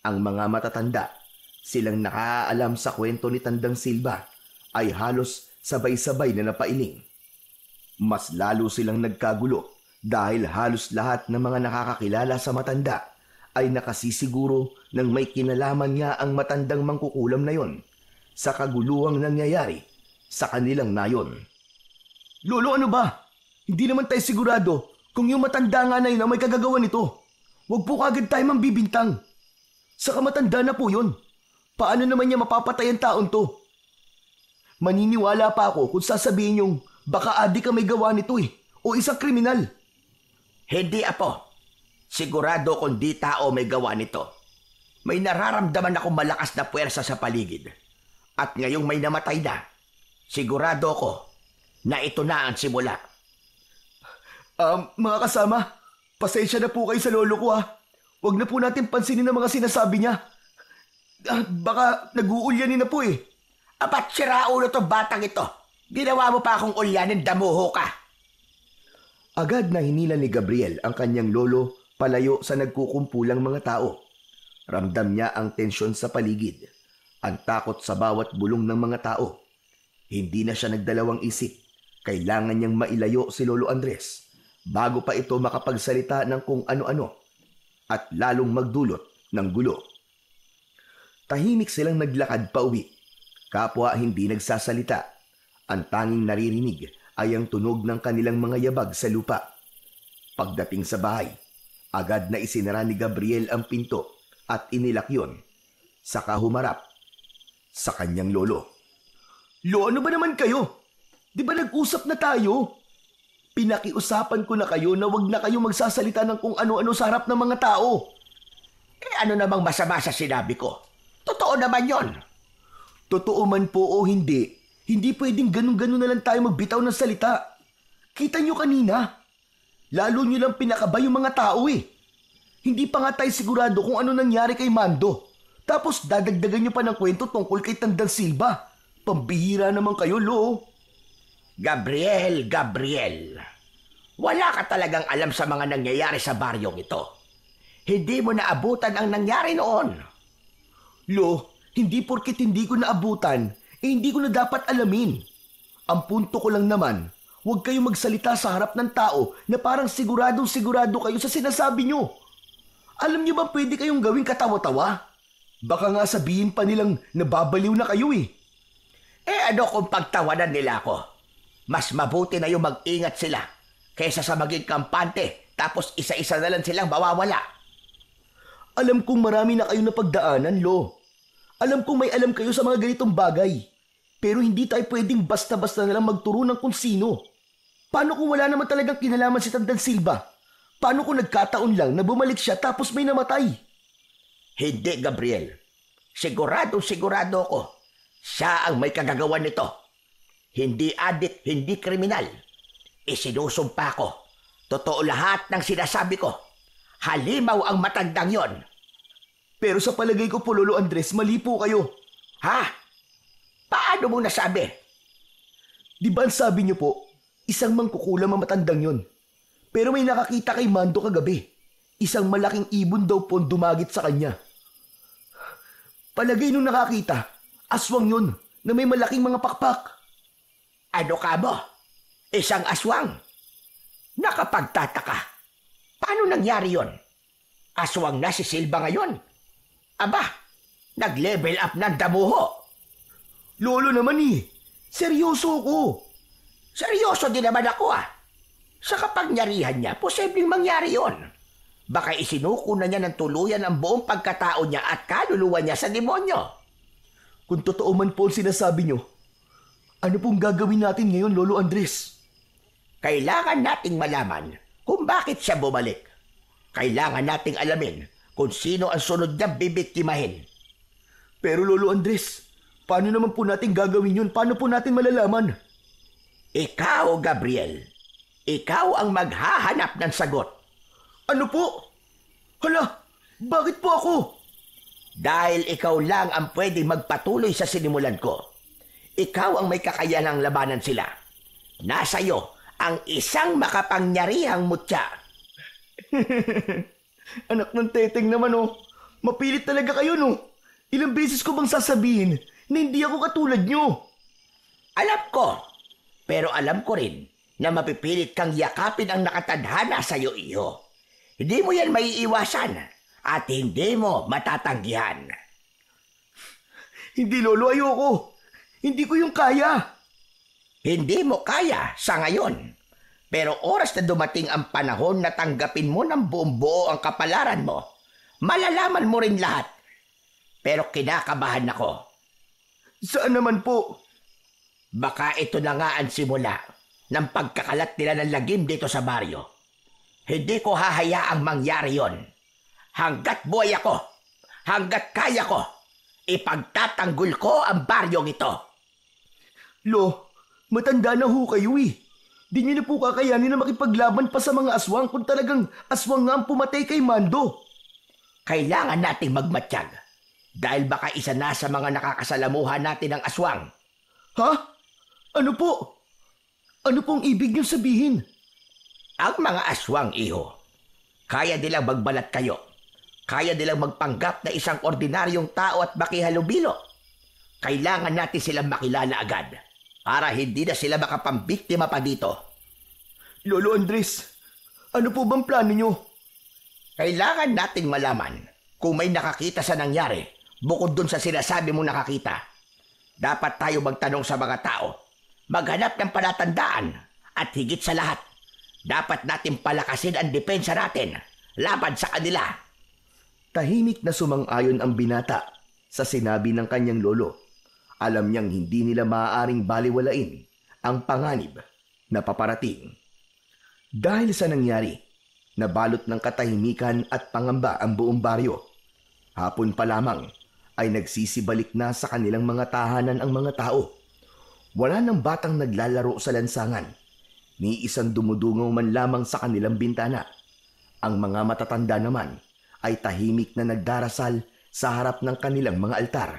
Ang mga matatanda, silang nakaalam sa kwento ni Tandang Silva, ay halos sabay-sabay na napailing. Mas lalo silang nagkagulo dahil halos lahat ng mga nakakakilala sa matanda ay nakasisiguro ng may kinalaman nga ang matandang mangkukulam na yon sa kaguluhang nangyayari sa kanilang nayon. Lolo, ano ba? Hindi naman tayo sigurado kung yung matanda nga na yun ang may kagagawan nito. Huwag po kagad tayo mambibintang. Saka matanda na po yun. Paano naman niya mapapatay ang taon to? Maniniwala pa ako kung sasabihin yung baka adik ka may gawa nito eh, o isang kriminal. Hindi, apo. Sigurado kung di tao may gawa nito. May nararamdaman akong malakas na puwersa sa paligid. At ngayong may namatay na, sigurado ko na ito na ang simula. Mga kasama, pasensya na po kayo sa lolo ko ha. Huwag na po natin pansinin ang mga sinasabi niya. Baka nag-uulyanin na po eh. Apat siraulo to batang ito. Ginawa mo pa akong ulyanin, damuho ka. Agad na hinila ni Gabriel ang kanyang lolo palayo sa nagkukumpulang mga tao. Ramdam niya ang tensyon sa paligid, ang takot sa bawat bulong ng mga tao. Hindi na siya nagdalawang isip. Kailangan niyang mailayo si Lolo Andres bago pa ito makapagsalita ng kung ano-ano at lalong magdulot ng gulo. Tahimik silang naglakad pa uwi Kapwa hindi nagsasalita. Ang tanging naririnig ay ang tunog ng kanilang mga yabag sa lupa. Pagdating sa bahay, agad na isinara ni Gabriel ang pinto at inilak yun. Saka humarap sa kanyang lolo. Lo, ano ba naman kayo? Di ba nag-usap na tayo? Pinakiusapan ko na kayo na wag na kayo magsasalita ng kung ano-ano sa harap ng mga tao. Ano namang masama sa sinabi ko? Totoo naman yon. Totoo man po o hindi, hindi pwedeng ganun-ganun na lang tayo magbitaw ng salita. Kita nyo kanina, lalo nyo lang pinakaba yung mga tao eh. Hindi pa nga tayo sigurado kung ano nangyari kay Mando. Tapos dadagdagan nyo pa ng kwento tungkol kay Tandang Silva. Pambihira naman kayo, Lo. Gabriel, wala ka talagang alam sa mga nangyayari sa baryong ito. Hindi mo naabutan ang nangyari noon. Lo, hindi porket hindi ko naabutan, hindi ko na dapat alamin. Ang punto ko lang naman, huwag kayo magsalita sa harap ng tao na parang siguradong-sigurado kayo sa sinasabi nyo. Alam nyo ba pwede kayong gawing katawa-tawa? Baka nga sabihin pa nilang nababaliw na kayo eh. Ano kung pagtawanan nila ako? Mas mabuti na yung mag-ingat sila kaysa sa maging kampante tapos isa-isa na lang silang mawawala. Alam kong marami na kayo na pagdaanan, Lo. Alam kong may alam kayo sa mga ganitong bagay. Pero hindi tayo pwedeng basta-basta na lang magturo ng kung sino. Paano kung wala naman talagang kinalaman si Tandang Silva? Paano kung nagkataon lang na bumalik siya tapos may namatay? Hindi, Gabriel. Sigurado ako. Siya ang may kagagawan nito. Hindi adik, hindi kriminal. Isinusumpa ko. Totoo lahat ng sinasabi ko. Halimaw ang matandang yon. Pero sa palagay ko po, Lolo Andres, mali po kayo. Ha? Paano mo nasabi? Di ba ang sabi niyo po, isang mangkukulam ang matandang yon. Pero may nakakita kay Mando kagabi. Isang malaking ibon daw po dumagit sa kanya. Palagay nung nakakita, aswang yun na may malaking mga pakpak. Ano ka mo? Isang aswang? Nakapagtataka. Paano nangyari yon? Aswang na si Silva ngayon. Aba, nag-level up ng damuho. Lolo naman eh. Seryoso ko. Seryoso din naman ako ah. Sa kapangyarihan niya, posibleng mangyari yon. Baka isinuko na niya ng tuluyan ang buong pagkatao niya at kaluluwa niya sa demonyo. Kung totoo man po ang sinasabi niyo, ano pong gagawin natin ngayon, Lolo Andres? Kailangan nating malaman kung bakit siya bumalik. Kailangan nating alamin kung sino ang sunod niyang bibiktimahin. Pero Lolo Andres, paano naman po natin gagawin yun? Paano po natin malalaman? Ikaw, Gabriel. Ikaw ang maghahanap ng sagot. Ano po? Hala, bakit po ako? Dahil ikaw lang ang pwedeng magpatuloy sa sinimulan ko. Ikaw ang may kakayanang labanan sila. Nasa iyo ang isang makapangyarihang mutya. Anak ng teteng naman oh. Mapilit talaga kayo no. Ilang beses ko bang sasabihin na hindi ako katulad nyo? Alam ko. Pero alam ko rin na mapipilit kang yakapin ang nakatadhana sa iyo, iho. Hindi mo yan maiiwasan at hindi mo matatanggihan. Hindi, Lolo, ayoko. Hindi ko yung kaya. Hindi mo kaya sa ngayon. Pero oras na dumating ang panahon na tanggapin mo ng buong buo ang kapalaran mo, malalaman mo rin lahat. Pero kinakabahan ako. Saan naman po? Baka ito na nga ang simula ng pagkakalat nila ng lagim dito sa baryo. Hindi ko hahayaang mangyari yon. Hanggat buhay ako, hanggat kaya ko, ipagtatanggol ko ang baryong ito. Lo, matanda na ho kayo eh. Di niyo na po kakayanin na makipaglaban pa sa mga aswang kung talagang aswang nga ang pumatay kay Mando. Kailangan nating magmatsyag dahil baka isa na sa mga nakakasalamuhan natin ang aswang. Ha? Ano po? Ano pong ibig niyo sabihin? Ang mga aswang, iho, kaya nilang magbalat kayo. Kaya nilang magpanggap na isang ordinaryong tao at makihalubilo. Kailangan natin silang makilala agad para hindi na sila makapambiktima pa dito. Lolo Andres, ano po bang plano niyo? Kailangan nating malaman kung may nakakita sa nangyari bukod dun sa sinasabi mong nakakita. Dapat tayo magtanong sa mga tao, maghanap ng palatandaan, at higit sa lahat, dapat natin palakasin ang depensa natin laban sa kanila. Tahimik na sumang-ayon ang binata sa sinabi ng kanyang lolo. Alam niyang hindi nila maaaring baliwalain ang panganib na paparating. Dahil sa nangyari, nabalot ng katahimikan at pangamba ang buong baryo. Hapon pa lamang ay nagsisibalik na sa kanilang mga tahanan ang mga tao. Wala nang batang naglalaro sa lansangan, ni isang dumudungaw man lamang sa kanilang bintana. Ang mga matatanda naman ay tahimik na nagdarasal sa harap ng kanilang mga altar.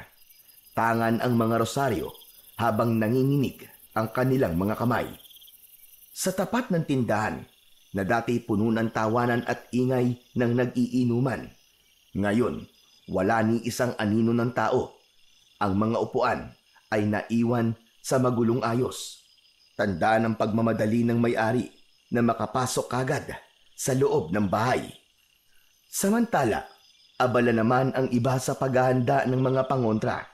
Tangan ang mga rosaryo habang nanginginig ang kanilang mga kamay. Sa tapat ng tindahan na dati puno ng tawanan at ingay ng nag-iinuman, ngayon wala ni isang anino ng tao. Ang mga upuan ay naiwan sa magulong ayos. Tanda ng pagmamadali ng may-ari na makapasok kagad sa loob ng bahay. Samantala, abala naman ang iba sa paghahanda ng mga pangontra.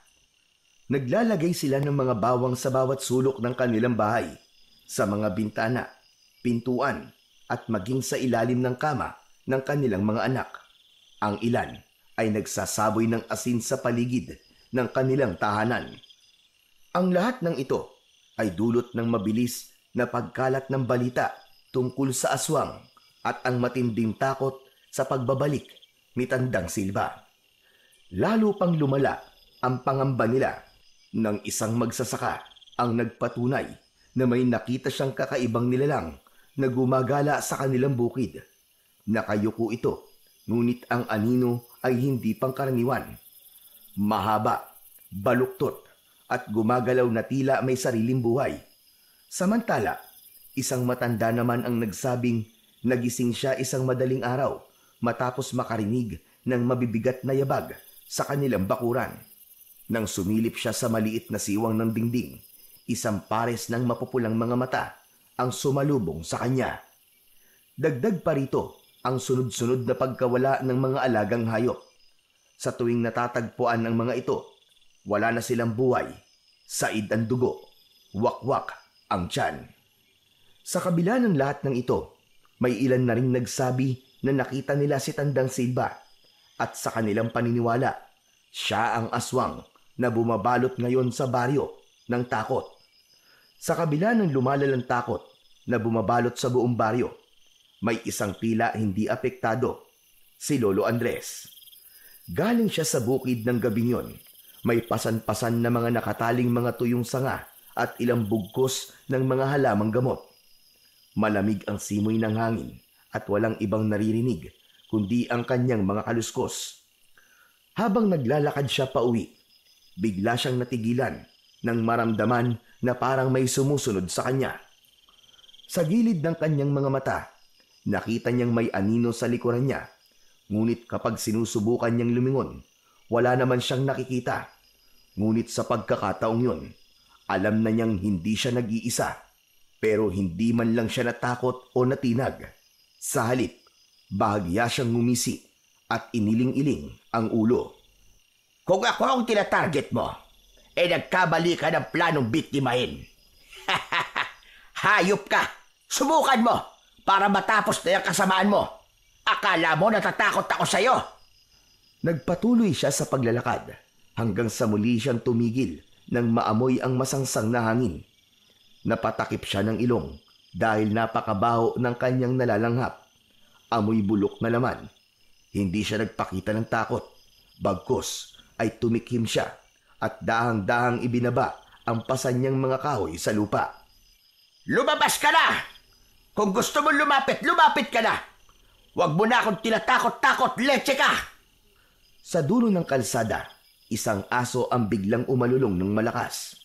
Naglalagay sila ng mga bawang sa bawat sulok ng kanilang bahay, sa mga bintana, pintuan, at maging sa ilalim ng kama ng kanilang mga anak. Ang ilan ay nagsasaboy ng asin sa paligid ng kanilang tahanan. Ang lahat ng ito ay dulot ng mabilis na pagkalat ng balita tungkol sa aswang at ang matinding takot sa pagbabalik ni Tandang Silva. Lalo pang lumala ang pangamba nila nang isang magsasaka ang nagpatunay na may nakita siyang kakaibang nilalang na gumagala sa kanilang bukid. Nakayuko ito, ngunit ang anino ay hindi pangkaraniwan. Mahaba, baluktot, at gumagalaw na tila may sariling buhay. Samantala, isang matanda naman ang nagsabing nagising siya isang madaling araw matapos makarinig ng mabibigat na yabag sa kanilang bakuran. Nang sumilip siya sa maliit na siwang ng dingding, isang pares ng mapupulang mga mata ang sumalubong sa kanya. Dagdag pa rito ang sunod-sunod na pagkawala ng mga alagang hayop. Sa tuwing natatagpuan ng mga ito, wala na silang buhay, said ang dugo, wakwak ang tiyan. Sa kabila ng lahat ng ito, may ilan na ring nagsabi na nakita nila si Tandang Silva at sa kanilang paniniwala, siya ang aswang na bumabalot ngayon sa baryo ng takot. Sa kabila ng lumalalang takot na bumabalot sa buong baryo, may isang tila hindi apektado, si Lolo Andres. Galing siya sa bukid ng gabing yon. May pasan-pasan na mga nakataling mga tuyong sanga at ilang bugkos ng mga halamang gamot. Malamig ang simoy ng hangin at walang ibang naririnig kundi ang kanyang mga kaluskos. Habang naglalakad siya pauwi, bigla siyang natigilan nang maramdaman na parang may sumusunod sa kanya. Sa gilid ng kanyang mga mata, nakita niyang may anino sa likuran niya. Ngunit kapag sinusubukan niyang lumingon, wala naman siyang nakikita. Ngunit sa pagkakataong yun, alam na niyang hindi siya nag-iisa. Pero hindi man lang siya natakot o natinag. Sa halip, bahagya siyang ngumisi at iniling-iling ang ulo. Kung ako ang tinatarget mo, nagkamali ka ng planong biktimahin. Hayop ka! Subukan mo para matapos na yung kasamaan mo. Akala mo natatakot ako sa'yo? Nagpatuloy siya sa paglalakad hanggang sa muli siyang tumigil nang maamoy ang masangsang na hangin. Napatakip siya ng ilong dahil napakabaho ng kanyang nalalanghap. Amoy bulok na laman. Hindi siya nagpakita ng takot. Bagkus ay tumikhim siya at dahang-dahang ibinaba ang pasan niyang mga kahoy sa lupa. Lumabas ka na! Kung gusto mo lumapit, lumapit ka na! Huwag mo na akong tinatakot-takot, leche ka! Sa dulo ng kalsada, isang aso ang biglang umalulong ng malakas.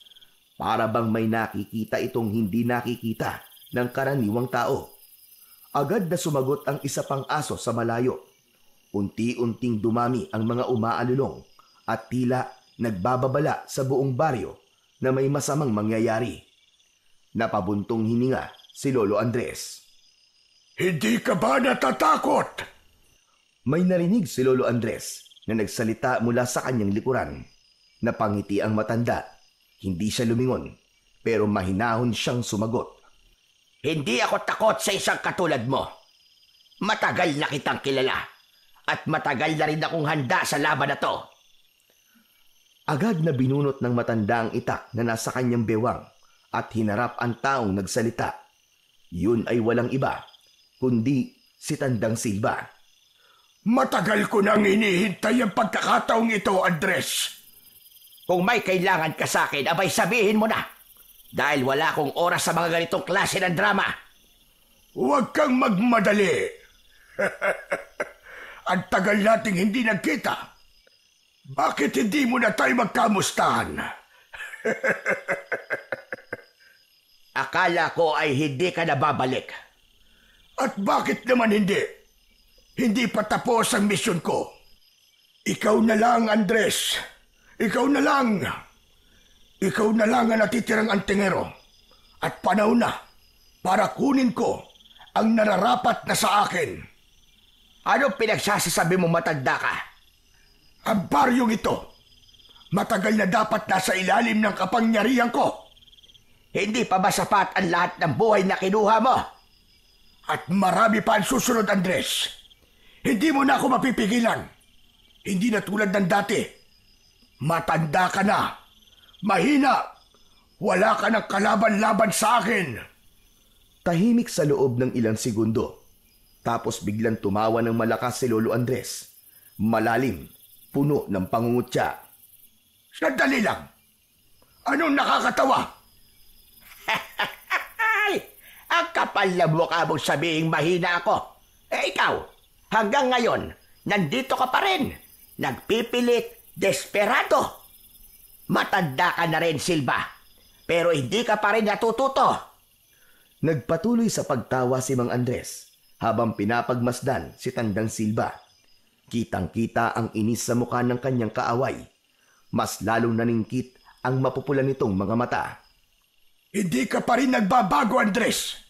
Para bang may nakikita itong hindi nakikita ng karaniwang tao. Agad na sumagot ang isa pang aso sa malayo. Unti-unting dumami ang mga umaalulong at tila nagbababala sa buong baryo na may masamang mangyayari. Napabuntong hininga si Lolo Andres. Hindi ka ba natatakot? May narinig si Lolo Andres na nagsalita mula sa kanyang likuran. Napangiti ang matanda. Hindi siya lumingon, pero mahinahon siyang sumagot. Hindi ako takot sa isang katulad mo. Matagal na kitang kilala at matagal na rin akong handa sa laban na to. Agad na binunot ng matanda ang itak na nasa kanyang bewang at hinarap ang taong nagsalita. Yun ay walang iba, kundi si Tandang Silva. Matagal ko nang hinihintay ang pagkakataong ito, Andres. Kung may kailangan ka sa akin, abay sabihin mo na. Dahil wala akong oras sa mga ganitong klase ng drama. Huwag kang magmadali. Ang tagal nating hindi nagkita. Bakit hindi mo na tayo magkamustahan? Akala ko ay hindi ka na babalik. At bakit naman hindi? Hindi pa tapos ang misyon ko. Ikaw na lang, Andres. Ikaw na lang. Ikaw na lang ang natitirang antingero. At panahon na para kunin ko ang nararapat na sa akin. Ano pinagsasasabi mo, matanda ka? Ang baryong ito, matagal na dapat nasa ilalim ng kapangyarihan ko. Hindi pa ba sapat ang lahat ng buhay na kinuha mo? At marami pa ang susunod, Andres. Hindi mo na ako mapipigilan. Hindi na tulad ng dati. Matanda ka na. Mahina. Wala ka ng kalaban-laban sa akin. Tahimik sa loob ng ilang segundo. Tapos biglang tumawa ng malakas si Lolo Andres. Malalim, puno ng pangungutya. Sandali lang. Anong nakakatawa? Ang kapal na mukha mong sabihing mahina ako. Ikaw, hanggang ngayon, nandito ka pa rin. Nagpipilit, desperado. Matanda ka na rin, Silva. Pero hindi ka pa rin natututo. Nagpatuloy sa pagtawa si Mang Andres habang pinapagmasdan si Tandang Silva. Kitang-kita ang inis sa mukha ng kanyang kaaway. Mas lalong naningkit ang mapupula nitong mga mata. Hindi ka pa rin nagbabago, Andres.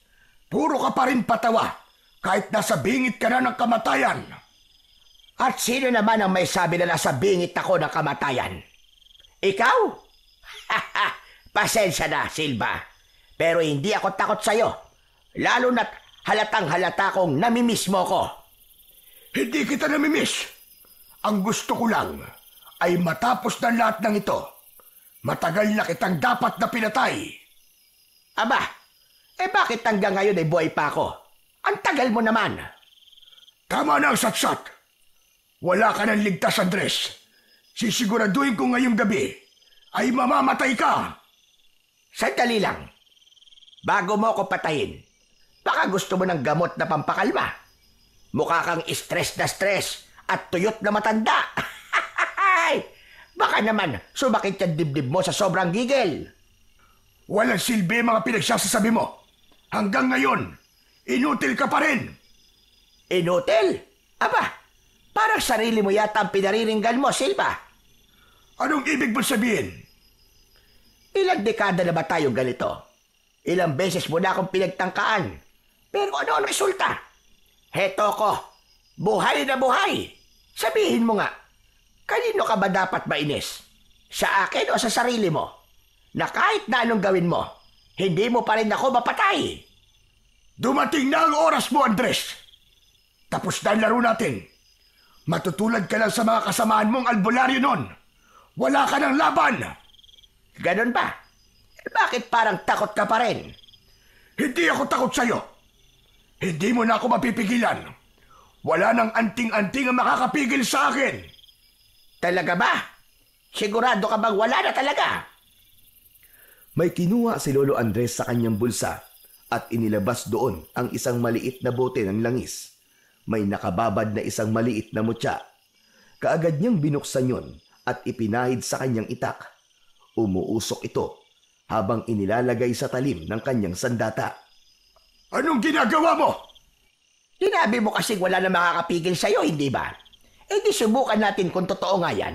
Puro ka pa rin patawa kahit nasa bingit ka na ng kamatayan. At sino naman ang may sabi na nasa bingit ako ng kamatayan? Ikaw? Pasensya na, Silva. Pero hindi ako takot sa'yo. Lalo na't halatang halata kong namimiss mo ko. Hindi kita namimiss. Ang gusto ko lang ay matapos na lahat ng ito. Matagal na kitang dapat na pinatay. Aba, bakit hanggang ngayon ay buhay pa ako? Ang tagal mo naman. Tama na ang satsat. Wala ka ng ligtas, Andres. Sisiguraduhin ko ngayong gabi ay mamamatay ka. Sandali lang. Bago mo ako patayin, baka gusto mo ng gamot na pampakalma. Mukha kang stress na stress at tuyot na matanda. Baka naman sumakit yung dibdib mo sa sobrang gigil. Walang silbi mga pinagsasasabi mo. Hanggang ngayon, inutil ka pa rin. Inutil? Aba, parang sarili mo yata ang pinariringgan mo, Silva. Anong ibig mo sabihin? Ilang dekada na ba tayong ganito? Ilang beses mo na akong pinagtangkaan. Pero ano ang resulta? Heto ko, buhay na buhay. Sabihin mo nga, kanino ka ba dapat mainis? Sa akin o sa sarili mo? Na kahit na anong gawin mo, hindi mo pa rin ako mapatay. Dumating na ang oras mo, Andres. Tapos na ang laro natin. Matutulad ka lang sa mga kasamaan mong albularyo nun. Wala ka ng laban. Ganon ba? Bakit parang takot ka pa rin? Hindi ako takot sa'yo. Hindi mo na ako mapipigilan. Wala nang anting-anting ang makakapigil sa akin. Talaga ba? Sigurado ka bang wala na talaga? May kinuha si Lolo Andres sa kanyang bulsa at inilabas doon ang isang maliit na bote ng langis. May nakababad na isang maliit na mutya. Kaagad niyang binuksan yon at ipinahid sa kanyang itak. Umuusok ito habang inilalagay sa talim ng kanyang sandata. Anong ginagawa mo? Sinabi mo kasing wala na makakapigil sa'yo, hindi ba? Di subukan natin kung totoo nga yan.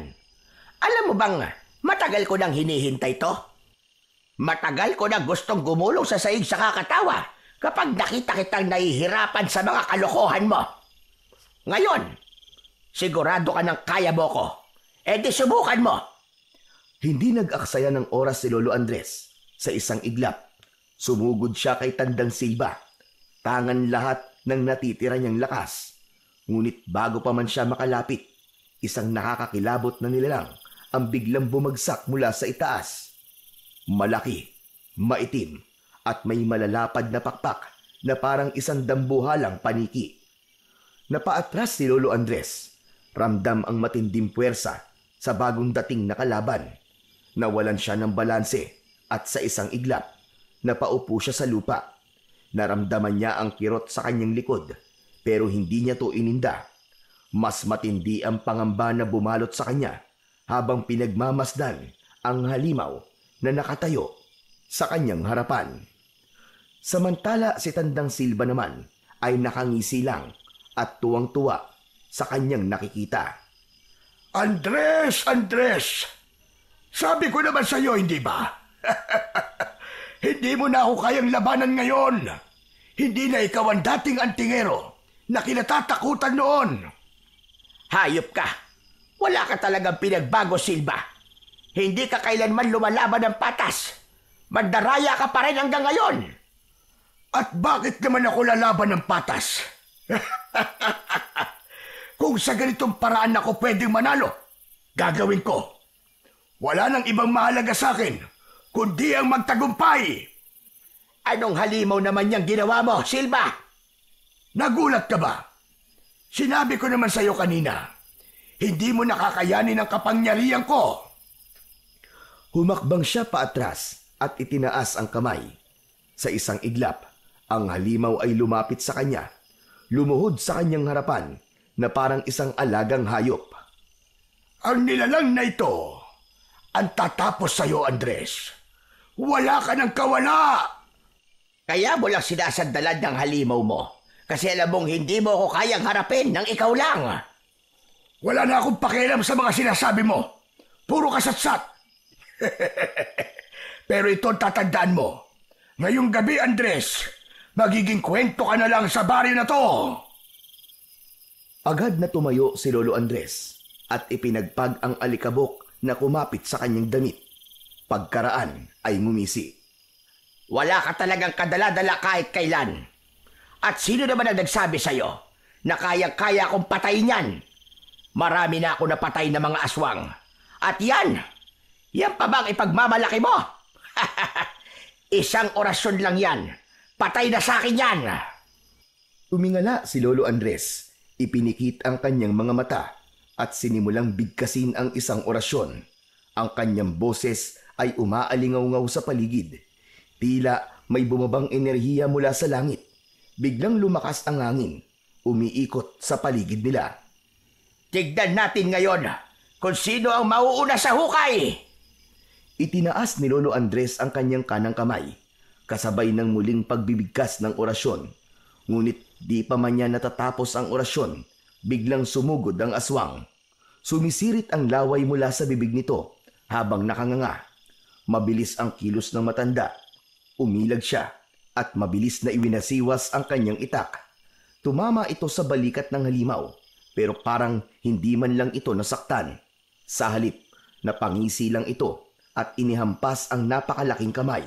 Alam mo bang matagal ko nang hinihintay to? Matagal ko na gustong gumulong sa saig sa kakatawa kapag nakita kitang nahihirapan sa mga kalokohan mo. Ngayon, sigurado ka ng kaya mo ko. Di subukan mo. Hindi nag-aksaya ng oras si Lolo Andres. Sa isang iglap, sumugod siya kay Tandang Silva. Tangan lahat ng natitira niyang lakas. Ngunit bago pa man siya makalapit, isang nakakakilabot na nilalang ang biglang bumagsak mula sa itaas. Malaki, maitim, at may malalapad na pakpak na parang isang dambuhalang paniki. Napaatras si Lolo Andres. Ramdam ang matinding puwersa sa bagong dating na kalaban. Nawalan siya ng balanse at sa isang iglap, napaupo siya sa lupa. Naramdaman niya ang kirot sa kanyang likod pero hindi niya to ininda. Mas matindi ang pangamba na bumalot sa kanya habang pinagmamasdan ang halimaw na nakatayo sa kanyang harapan. Samantala si Tandang Silva naman ay nakangisi lang at tuwang-tuwa sa kanyang nakikita. Andres! Andres! Sabi ko naman sa iyo, hindi ba? Hindi mo na ako kayang labanan ngayon. Hindi na ikaw ang dating antingero na kinatatakutan noon. Hayop ka! Wala ka talagang pinagbago, Silva. Hindi ka kailanman lumalaban ng patas. Mandaraya ka pa rin hanggang ngayon. At bakit naman ako lalaban ng patas? Kung sa ganitong paraan ako pwedeng manalo, gagawin ko. Wala nang ibang mahalaga sa akin, kundi ang magtagumpay. Anong halimaw naman niyang ginawa mo, Silva? Nagulat ka ba? Sinabi ko naman sa iyo kanina, hindi mo nakakayanin ang kapangyarihan ko. Humakbang siya paatras at itinaas ang kamay. Sa isang iglap, ang halimaw ay lumapit sa kanya. Lumuhod sa kanyang harapan na parang isang alagang hayop. Ang nilalang na ito, ang tatapos sa iyo, Andres. Wala ka ng kawala! Kaya mo lang sinasandalan ng halimaw mo. Kasi alam mong hindi mo ako kayang harapin ng ikaw lang. Wala na akong pakialam sa mga sinasabi mo. Puro kasatsat. Pero ito tatandaan mo. Ngayong gabi, Andres, magiging kwento ka na lang sa baryo na to. Agad na tumayo si Lolo Andres at ipinagpag ang alikabok na kumapit sa kanyang damit. Pagkaraan ay ngumisi. Wala ka talagang kadala-dala kahit kailan. At sino naman ang nagsabi sa'yo na kayang-kaya akong patayin yan? Marami na ako napatay na mga aswang. At yan pa bang ipagmamalaki mo? Isang orasyon lang yan. Patay na sa akin yan. Tumingala si Lolo Andres. Ipinikit ang kanyang mga mata at sinimulang bigkasin ang isang orasyon. Ang kanyang boses ay umaalingaw-ngaw sa paligid. Tila may bumabang enerhiya mula sa langit. Biglang lumakas ang hangin. Umiikot sa paligid nila. Tignan natin ngayon kung sino ang mauuna sa hukay. Itinaas ni Lolo Andres ang kanyang kanang kamay, kasabay ng muling pagbibigkas ng orasyon. Ngunit di pa man niya natatapos ang orasyon, biglang sumugod ang aswang. Sumisirit ang laway mula sa bibig nito habang nakanganga. Mabilis ang kilos ng matanda. Umilag siya at mabilis na iwinasiwas ang kanyang itak. Tumama ito sa balikat ng halimaw, pero parang hindi man lang ito nasaktan. Sa halip, napangisi lang ito at inihampas ang napakalaking kamay.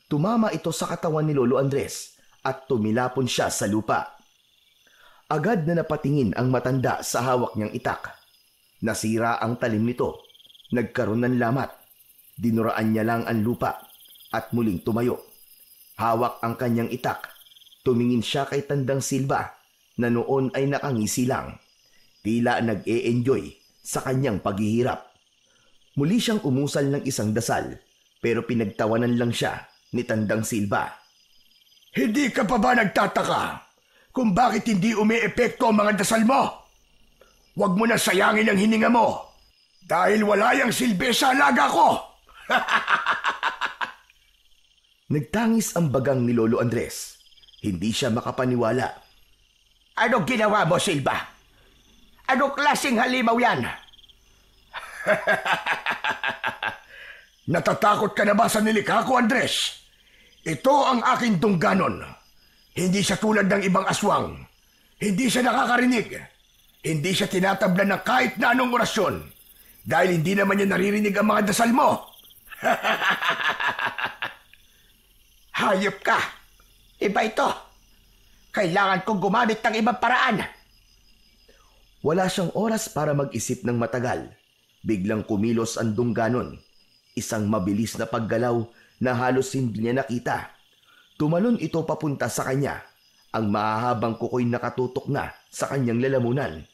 Tumama ito sa katawan ni Lolo Andres at tumilapon siya sa lupa. Agad na napatingin ang matanda sa hawak niyang itak. Nasira ang talim nito. Nagkaroon ng lamat. Dinuraan niya lang ang lupa at muling tumayo. Hawak ang kanyang itak. Tumingin siya kay Tandang Silva na noon ay nakangisi lang. Tila nag-e-enjoy sa kanyang paghihirap. Muli siyang umusal ng isang dasal pero pinagtawanan lang siya ni Tandang Silva. Hindi ka pa ba nagtataka kung bakit hindi umi-epekto ang mga dasal mo? Huwag mo na sayangin ang hininga mo dahil wala yang silbi sa alaga ko. Nagtangis ang bagang ni Lolo Andres. Hindi siya makapaniwala. Anong ginawa mo, Silva? Anong klaseng halimaw yan? Natatakot ka na ba sa nilikha ko, Andres? Ito ang aking tungganon. Hindi siya tulad ng ibang aswang. Hindi siya nakakarinig. Hindi siya tinatablan ng kahit na anong orasyon. Dahil hindi naman niya naririnig ang mga dasal mo. Hayop ka! Iba ito! Kailangan kong gumamit ng ibang paraan! Wala siyang oras para mag-isip ng matagal. Biglang kumilos ang dungganon. Isang mabilis na paggalaw na halos hindi niya nakita. Tumalon ito papunta sa kanya. Ang mahahabang kuko'y nakatutok na sa kanyang lalamunan.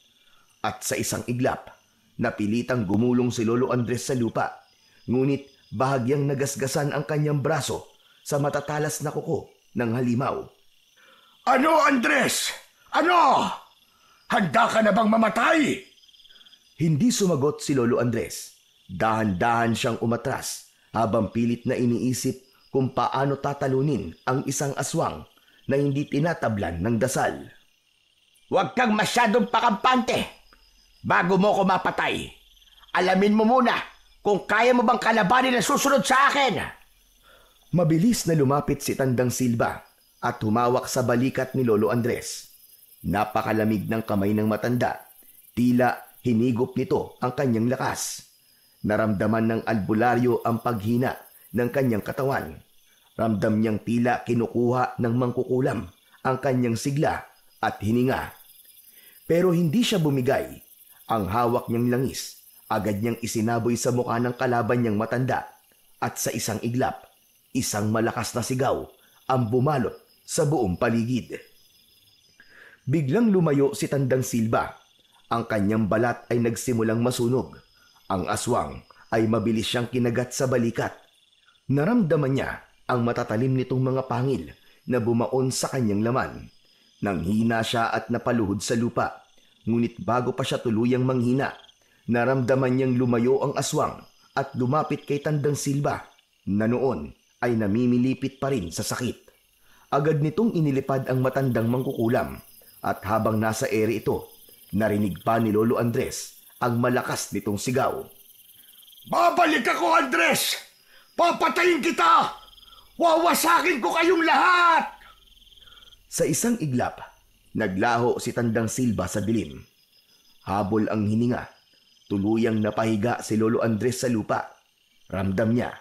At sa isang iglap, napilitang gumulong si Lolo Andres sa lupa. Ngunit bahagyang nagasgasan ang kanyang braso sa matatalas na kuko ng halimaw. Ano, Andres? Ano? Handa ka na bang mamatay? Hindi sumagot si Lolo Andres. Dahan-dahan siyang umatras habang pilit na iniisip kung paano tatalunin ang isang aswang na hindi tinatablan ng dasal. Huwag kang masyadong pakampante. Bago mo ko mapatay, alamin mo muna kung kaya mo bang kalabanin ang susunod sa akin. Mabilis na lumapit si Tandang Silva at humawak sa balikat ni Lolo Andres. Napakalamig ng kamay ng matanda. Tila hinigop nito ang kanyang lakas. Naramdaman ng albularyo ang paghina ng kanyang katawan. Ramdam niyang tila kinukuha ng mangkukulam ang kanyang sigla at hininga. Pero hindi siya bumigay. Ang hawak niyang langis, agad niyang isinaboy sa mukha ng kalaban niyang matanda. At sa isang iglap, isang malakas na sigaw ang bumalot sa buong paligid. Biglang lumayo si Tandang Silva. Ang kanyang balat ay nagsimulang masunog. Ang aswang ay mabilis siyang kinagat sa balikat. Naramdaman niya ang matatalim nitong mga pangil na bumaon sa kanyang laman. Nanghina siya at napaluhod sa lupa. Ngunit bago pa siya tuluyang manghina, naramdaman niyang lumayo ang aswang at lumapit kay Tandang Silva na noon ay namimilipit pa rin sa sakit. Agad nitong inilipad ang matandang mangkukulam at habang nasa ere ito, narinig pa ni Lolo Andres ang malakas nitong sigaw. Babalik ako, Andres! Papatayin kita! Wawasakin ko kayong lahat! Sa isang iglap, naglaho si Tandang Silva sa dilim. Habol ang hininga. Tuluyang napahiga si Lolo Andres sa lupa. Ramdam niya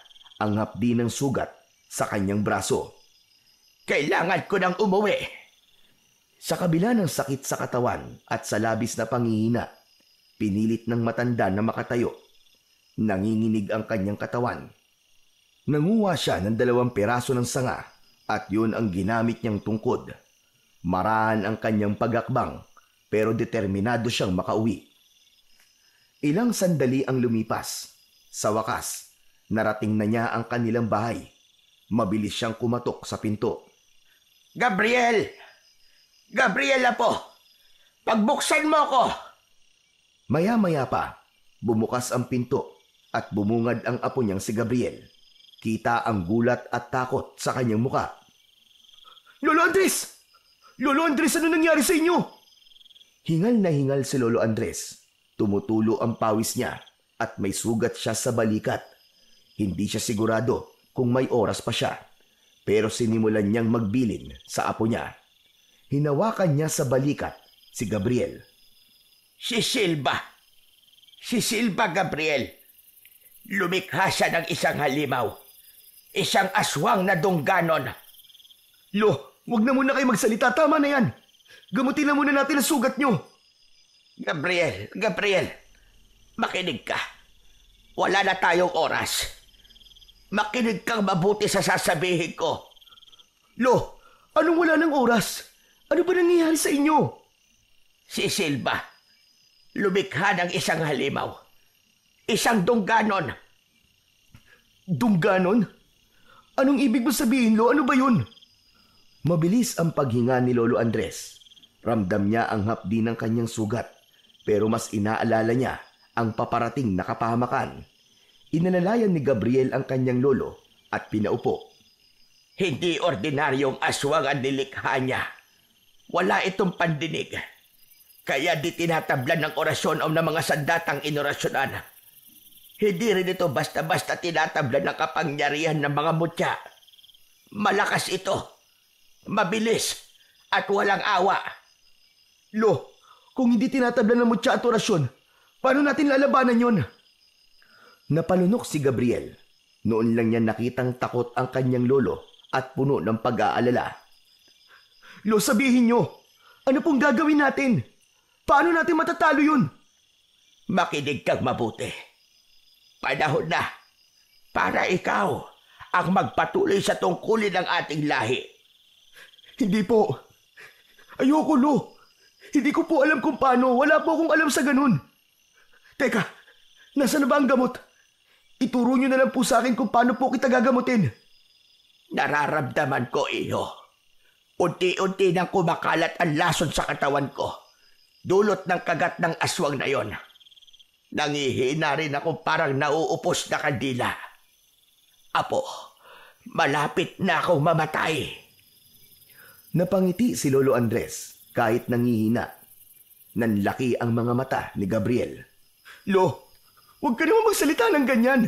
ang hapdi ng sugat sa kanyang braso. Kailangan ko nang umuwi. Sa kabila ng sakit sa katawan at sa labis na panghihina, pinilit ng matanda na makatayo. Nanginginig ang kanyang katawan. Nanguha siya ng 2 piraso ng sanga at yun ang ginamit niyang tungkod. Marahan ang kanyang pagakbang pero determinado siyang makauwi. Ilang sandali ang lumipas. Sa wakas, narating na niya ang kanilang bahay. Mabilis siyang kumatok sa pinto. Gabriel! Gabriel apo! Pagbuksan mo ko! Maya-maya pa, bumukas ang pinto at bumungad ang apo niyang si Gabriel. Kita ang gulat at takot sa kanyang muka. Lolo Andres! Lolo Andres, ano nangyari sa inyo? Hingal na hingal si Lolo Andres. Tumutulo ang pawis niya at may sugat siya sa balikat. Hindi siya sigurado kung may oras pa siya. Pero sinimulan niyang magbilin sa apo niya. Hinawakan niya sa balikat si Gabriel. Si Silva! Si Silva, Gabriel! Lumikha siya ng isang halimaw. Isang aswang na dungganon. Lo, wag na muna kayo magsalita. Tama na yan. Gamutin na muna natin ang sugat niyo. Gabriel, Gabriel, makinig ka. Wala na tayong oras. Makinig kang mabuti sa sasabihin ko. Lo, anong wala ng oras? Ano ba nangyayari sa inyo? Si Silva, lumikha ng isang halimaw. Isang dungganon. Dungganon? Anong ibig mo sabihin, Lo? Ano ba yun? Mabilis ang paghinga ni Lolo Andres. Ramdam niya ang hapdi ng kanyang sugat, pero mas inaalala niya ang paparating na kapahamakan. Inalalayan ni Gabriel ang kanyang lolo at pinaupo. Hindi ordinaryong aswang ang nilikha niya. Wala itong pandinig. Kaya di tinatablan ng orasyon o ng mga sandatang inorasyonan. Hindi rin ito basta-basta tinatablan ng kapangyarihan ng mga mutya. Malakas ito. Mabilis at walang awa. Lo, kung hindi tinatablan ng mutya at orasyon, paano natin lalabanan yun? Napalunok si Gabriel. Noon lang niya nakitang takot ang kanyang lolo at puno ng pag-aalala. Lo, sabihin niyo, ano pong gagawin natin? Paano natin matatalo yun? Makinig kang mabuti. Panahon na para ikaw ang magpatuloy sa tungkulin ng ating lahi. Hindi po. Ayoko, Lo. Hindi ko po alam kung paano. Wala po akong alam sa ganun. Teka, nasa na ba ang gamot? Ituro niyo na lang po sa akin kung paano po kita gagamutin. Nararamdaman ko, iyo. Unti-unti nang kumakalat ang lason sa katawan ko. Dulot ng kagat ng aswang na yon. Nangihina rin ako parang nauupos na kandila. Apo, malapit na akong mamatay. Napangiti si Lolo Andres kahit nangihina. Nanlaki ang mga mata ni Gabriel. Lo, huwag ka naman magsalita ng ganyan.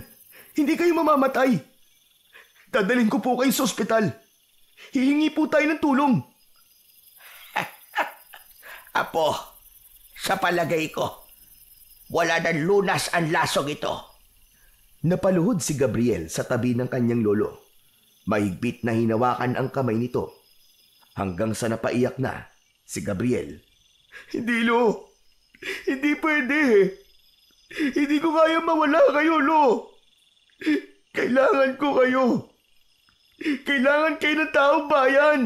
Hindi kayo mamamatay. Dadalhin ko po kayo sa ospital. Hihingi po tayo ng tulong. Apo, sa palagay ko, wala nang lunas ang lasong ito. Napaluhod si Gabriel sa tabi ng kanyang lolo. Mahigpit na hinawakan ang kamay nito. Hanggang sa napaiyak na si Gabriel. Hindi, Lo. Hindi pwede. Hindi ko kaya mawala kayo, Lo. Kailangan ko kayo. Kailangan kayo ng taong bayan.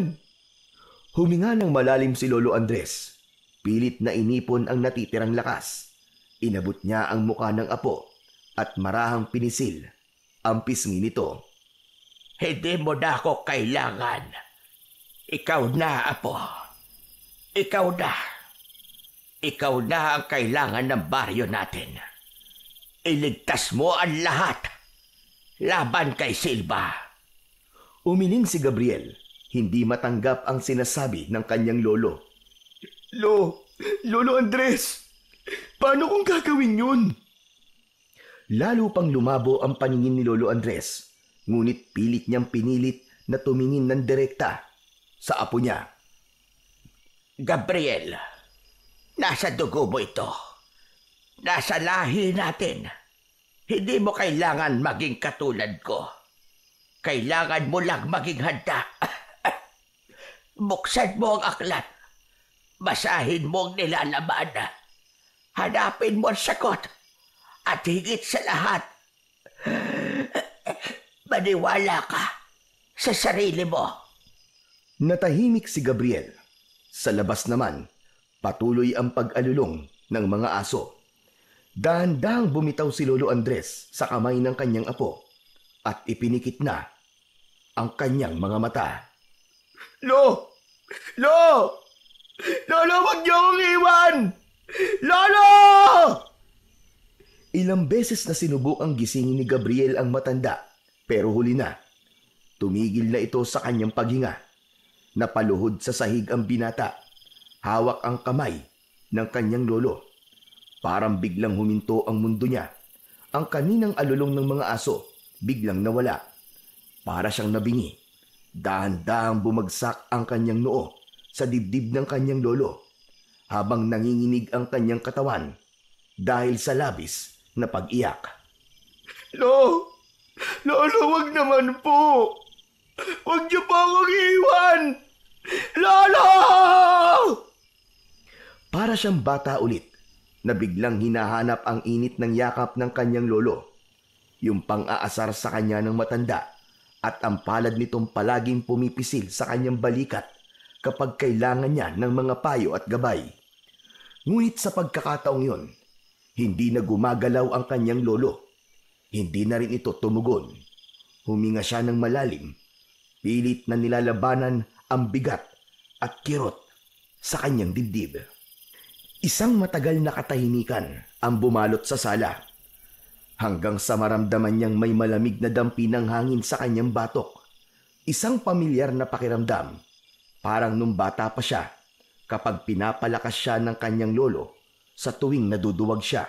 Huminga ng malalim si Lolo Andres. Pilit na inipon ang natitirang lakas. Inabot niya ang muka ng apo at marahang pinisil ang pisngi nito. Hindi mo na ako kailangan. Ikaw na, Apo. Ikaw na. Ikaw na ang kailangan ng baryo natin. Iligtas mo ang lahat. Laban kay Silva. Umiling si Gabriel. Hindi matanggap ang sinasabi ng kanyang lolo. Lolo Andres, paano kung gagawin yun? Lalo pang lumabo ang paningin ni Lolo Andres. Ngunit pilit niyang pinilit na tumingin ng direkta sa apo niya. Gabriel, nasa dugo mo ito. Nasa lahi natin. Hindi mo kailangan maging katulad ko. Kailangan mo lang maging handa. Buksan mo ang aklat. Basahin mo ang nilalaman. Hanapin mo ang sagot. At higit sa lahat, maniwala ka sa sarili mo. Natahimik si Gabriel. Sa labas naman, patuloy ang pag-alulong ng mga aso. Dahan-dahang bumitaw si Lolo Andres sa kamay ng kanyang apo at ipinikit na ang kanyang mga mata. Lolo, wag niyo akong iwan! Lolo! Ilang beses na sinubukang gisingin ni Gabriel ang matanda, pero huli na. Tumigil na ito sa kanyang paghinga. Napaluhod sa sahig ang binata. Hawak ang kamay ng kanyang lolo. Parang biglang huminto ang mundo niya. Ang kaninang alulong ng mga aso biglang nawala. Para siyang nabingi. Dahan-dahang bumagsak ang kanyang noo sa dibdib ng kanyang lolo habang nanginginig ang kanyang katawan dahil sa labis na pag-iyak. Lolo, wag naman po. Wag niyo po akong iwan! Lolo! Para siyang bata ulit na biglang hinahanap ang init ng yakap ng kanyang lolo. Yung pang-aasar sa kanya ng matanda at ang palad nitong palaging pumipisil sa kanyang balikat kapag kailangan niya ng mga payo at gabay. Ngunit sa pagkakataong yon, hindi na gumagalaw ang kanyang lolo. Hindi na rin ito tumugon. Huminga siya ng malalim. Pilit na nilalabanan ang bigat at kirot sa kanyang dibdib. Isang matagal na katahimikan ang bumalot sa sala. Hanggang sa maramdaman niyang may malamig na dampi ng hangin sa kanyang batok. Isang pamilyar na pakiramdam. Parang nung bata pa siya kapag pinapalakas siya ng kanyang lolo sa tuwing naduduwag siya.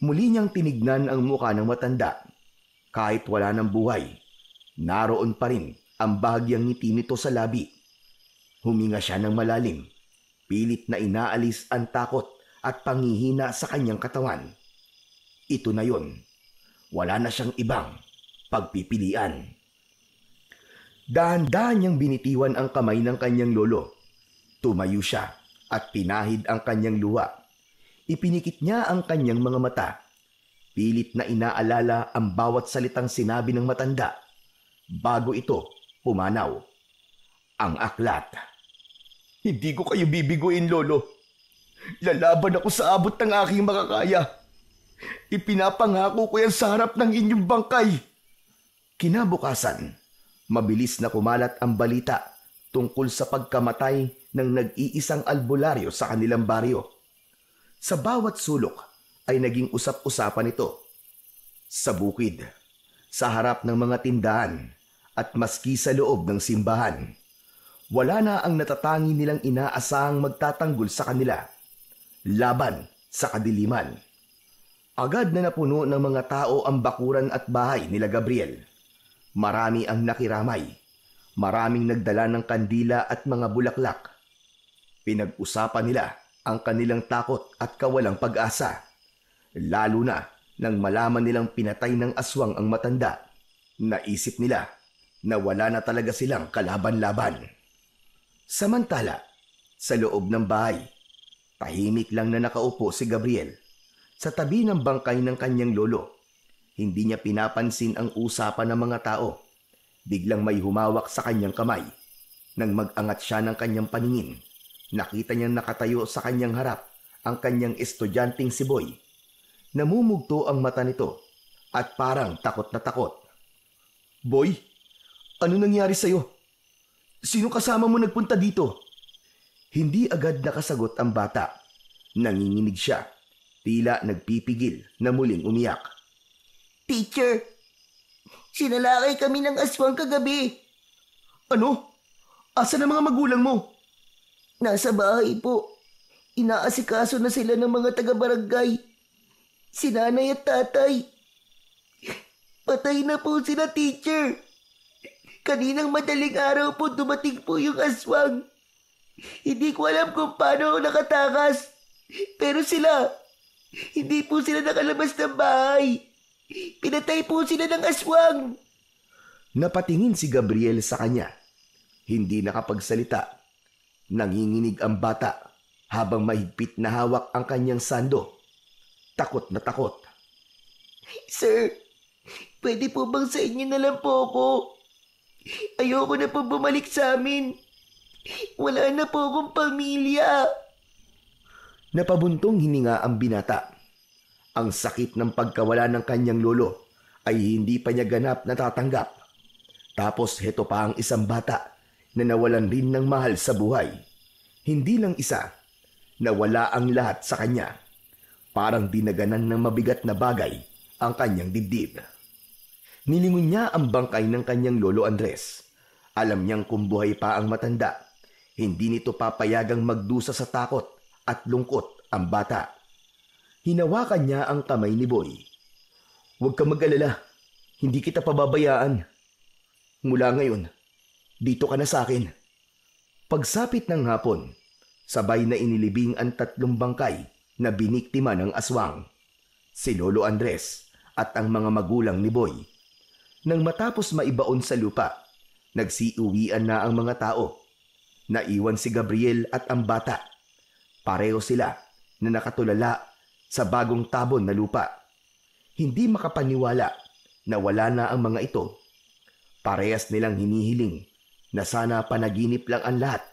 Muli niyang tinignan ang muka ng matanda. Kahit wala ng buhay, naroon pa rin ang bahagyang ngiti nito sa labi. Huminga siya ng malalim. Pilit na inaalis ang takot at panghihina sa kanyang katawan. Ito na yon. wala na siyang ibang pagpipilian. Dahan-dahan niyang binitiwan ang kamay ng kanyang lolo. Tumayo siya at pinahid ang kanyang luha. Ipinikit niya ang kanyang mga mata. Pilit na inaalala ang bawat salitang sinabi ng matanda bago ito pumanaw. Ang aklat. Hindi ko kayo bibiguin, Lolo. Lalaban ako sa abot ng aking makakaya. Ipinapangako ko yan sa harap ng inyong bangkay. Kinabukasan, mabilis na kumalat ang balita tungkol sa pagkamatay ng nag-iisang albularyo sa kanilang baryo. Sa bawat sulok ay naging usap-usapan ito. Sa bukid, sa harap ng mga tindahan at maski sa loob ng simbahan, wala na ang natatangi nilang inaasahang magtatanggol sa kanila. Laban sa kadiliman. Agad na napuno ng mga tao ang bakuran at bahay nila Gabriel. Marami ang nakiramay. Maraming nagdala ng kandila at mga bulaklak. Pinag-usapan nila ang kanilang takot at kawalang pag-asa. Lalo na nang malaman nilang pinatay ng aswang ang matanda. Naisip nila na wala na talaga silang kalaban-laban. Samantala, sa loob ng bahay, tahimik lang na nakaupo si Gabriel sa tabi ng bangkay ng kanyang lolo. Hindi niya pinapansin ang usapan ng mga tao. Biglang may humawak sa kanyang kamay. Nang mag-angat siya ng kanyang paningin, nakita niyang nakatayo sa kanyang harap ang kanyang estudyanteng si Boy. Namumugto ang mata nito at parang takot na takot. Boy, ano nangyari sa'yo? Sino kasama mo nagpunta dito? Hindi agad nakasagot ang bata. Nanginginig siya. Tila nagpipigil na muling umiyak. Teacher, sinalakay kami ng aswang kagabi. Ano? Asa na mga magulang mo? Nasa bahay po. Inaasikaso na sila ng mga taga-barangay. Si nanay at tatay. Patay na po sila, teacher. Kaninang madaling araw po dumating po yung aswang. Hindi ko alam kung paano ako nakatakas. Pero sila, hindi po sila nakalabas ng bahay. Pinatay po sila ng aswang. Napatingin si Gabriel sa kanya. Hindi nakapagsalita. Nanginginig ang bata habang mahigpit na hawak ang kanyang sando. Takot na takot. Sir, pwede po bang sa inyo na lang po ako? Ayoko na po bumalik sa amin. Wala na po akong pamilya. Napabuntong hininga ang binata. Ang sakit ng pagkawala ng kanyang lolo ay hindi pa niya ganap natatanggap. Tapos heto pa ang isang bata na nawalan rin ng mahal sa buhay. Hindi lang isa, nawala ang lahat sa kanya. Parang dinaganan ng mabigat na bagay ang kanyang dibdib. Nilingon niya ang bangkay ng kanyang lolo Andres. Alam niyang kung buhay pa ang matanda, hindi nito papayagang magdusa sa takot at lungkot ang bata. Hinawakan niya ang kamay ni Boy. Huwag ka mag-alala, hindi kita pababayaan. Mula ngayon, dito ka na sa akin. Pagsapit ng hapon, sabay na inilibing ang 3 bangkay na biniktima ng aswang. Si Lolo Andres at ang mga magulang ni Boy. Nang matapos maibaon sa lupa, nagsiuwian na ang mga tao. Naiwan si Gabriel at ang bata. Pareho sila na nakatulala sa bagong tabon na lupa. Hindi makapaniwala na wala na ang mga ito. Parehas nilang hinihiling na sana panaginip lang ang lahat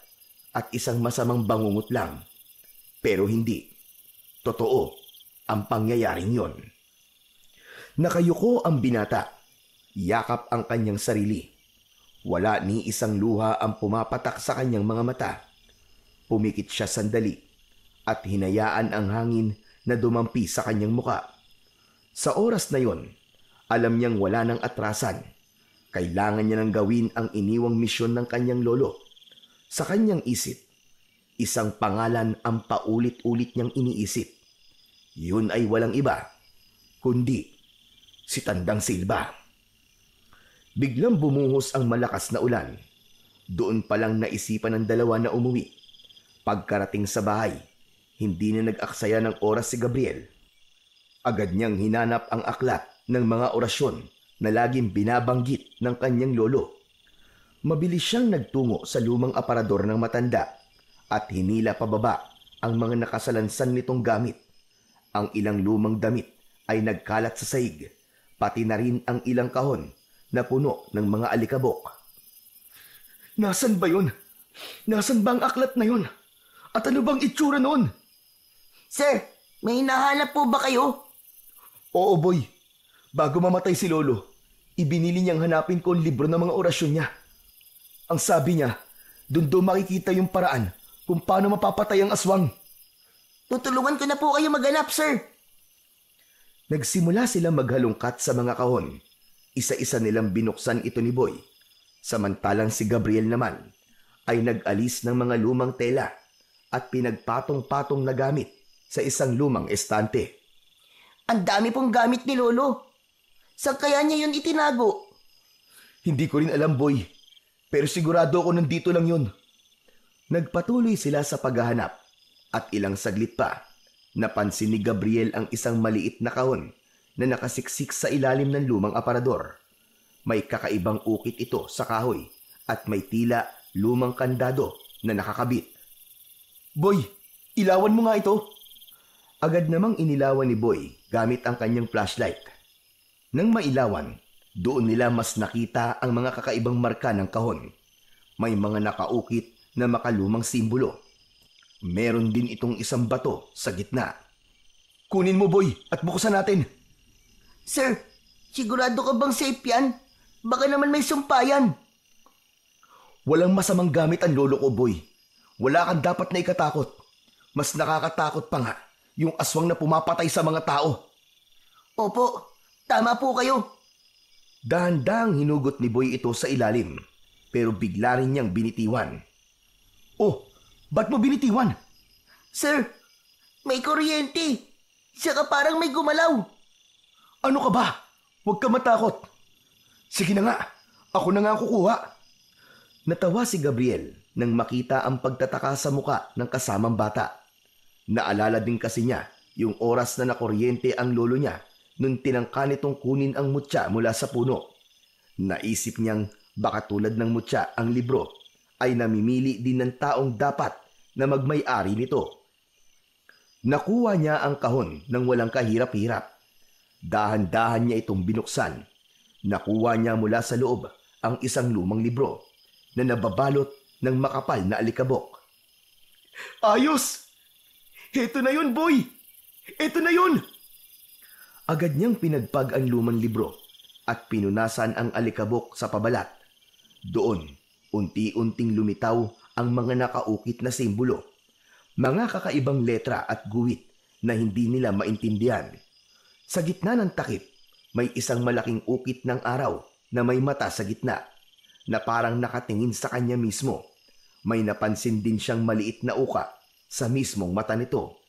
at isang masamang bangungot lang. Pero hindi. Totoo ang pangyayaring yon. Nakayuko ang binata. Yakap ang kanyang sarili. Wala ni isang luha ang pumapatak sa kanyang mga mata. Pumikit siya sandali at hinayaan ang hangin na dumampi sa kanyang muka. Sa oras na yon, alam niyang wala nang atrasan. Kailangan niya nang gawin ang iniwang misyon ng kanyang lolo. Sa kanyang isip, isang pangalan ang paulit-ulit niyang iniisip. Yun ay walang iba, kundi si Tandang Silba. Biglang bumuhos ang malakas na ulan. Doon palang naisipan ng dalawa na umuwi. Pagkarating sa bahay, hindi na nag-aksaya ng oras si Gabriel. Agad niyang hinanap ang aklat ng mga orasyon na laging binabanggit ng kanyang lolo. Mabilis siyang nagtungo sa lumang aparador ng matanda at hinila pababa ang mga nakasalansan nitong gamit. Ang ilang lumang damit ay nagkalat sa sahig, pati na rin ang ilang kahon na puno ng mga alikabok. Nasaan ba yun? Nasaan ba ang aklat na yun? At ano bang itsura noon? Sir, may hinahanap po ba kayo? Oo, boy. Bago mamatay si Lolo, ibinili niyang hanapin ko ang libro ng mga orasyon niya. Ang sabi niya, doon daw makikita yung paraan kung paano mapapatay ang aswang. Tutulungan ko na po kayo maghanap, sir. Nagsimula silang maghalungkat sa mga kahon. Isa-isa nilang binuksan ito ni Boy. Samantalang si Gabriel naman ay nag-alis ng mga lumang tela at pinagpatong-patong na gamit sa isang lumang estante. Ang dami pong gamit ni Lolo. Saan kaya niya yun itinago? Hindi ko rin alam, Boy. Pero sigurado ako nandito lang yun. Nagpatuloy sila sa paghahanap at ilang saglit pa, napansin ni Gabriel ang isang maliit na kahon na nakasiksik sa ilalim ng lumang aparador. May kakaibang ukit ito sa kahoy at may tila lumang kandado na nakakabit. Boy, ilawan mo nga ito. Agad namang inilawan ni Boy gamit ang kanyang flashlight. Nang mailawan, doon nila mas nakita ang mga kakaibang marka ng kahon. May mga nakaukit na makalumang simbolo. Meron din itong isang bato sa gitna. Kunin mo, Boy, at buksan natin. Sir, sigurado ka bang safe yan? Baka naman may sumpayan. Walang masamang gamit ang lolo ko, Boy. Wala kang dapat na ikatakot. Mas nakakatakot pa nga yung aswang na pumapatay sa mga tao. Opo, tama po kayo. Dahan-dahang hinugot ni Boy ito sa ilalim, pero bigla rin niyang binitiwan. Oh, ba't mo binitiwan? Sir, may kuryente. Saka parang may gumalaw. Ano ka ba? Huwag ka matakot. Sige na nga, ako na nga ang kukuha. Natawa si Gabriel nang makita ang pagtataka sa muka ng kasamang bata. Naalala din kasi niya yung oras na nakuryente ang lolo niya nung tinangka nitong kunin ang mutya mula sa puno. Naisip niyang baka tulad ng mutya ang libro ay namimili din ng taong dapat na magmay-ari nito. Nakuha niya ang kahon nang walang kahirap-hirap. Dahan-dahan niya itong binuksan. Nakuha niya mula sa loob ang isang lumang libro na nababalot ng makapal na alikabok. Ayos! Ito na yun, Boy! Ito na yun! Agad niyang pinagpag ang lumang libro at pinunasan ang alikabok sa pabalat. Doon, unti-unting lumitaw ang mga nakaukit na simbolo. Mga kakaibang letra at guhit na hindi nila maintindihan. Sa gitna ng takip, may isang malaking ukit ng araw na may mata sa gitna na parang nakatingin sa kanya mismo. May napansin din siyang maliit na uka sa mismong mata nito.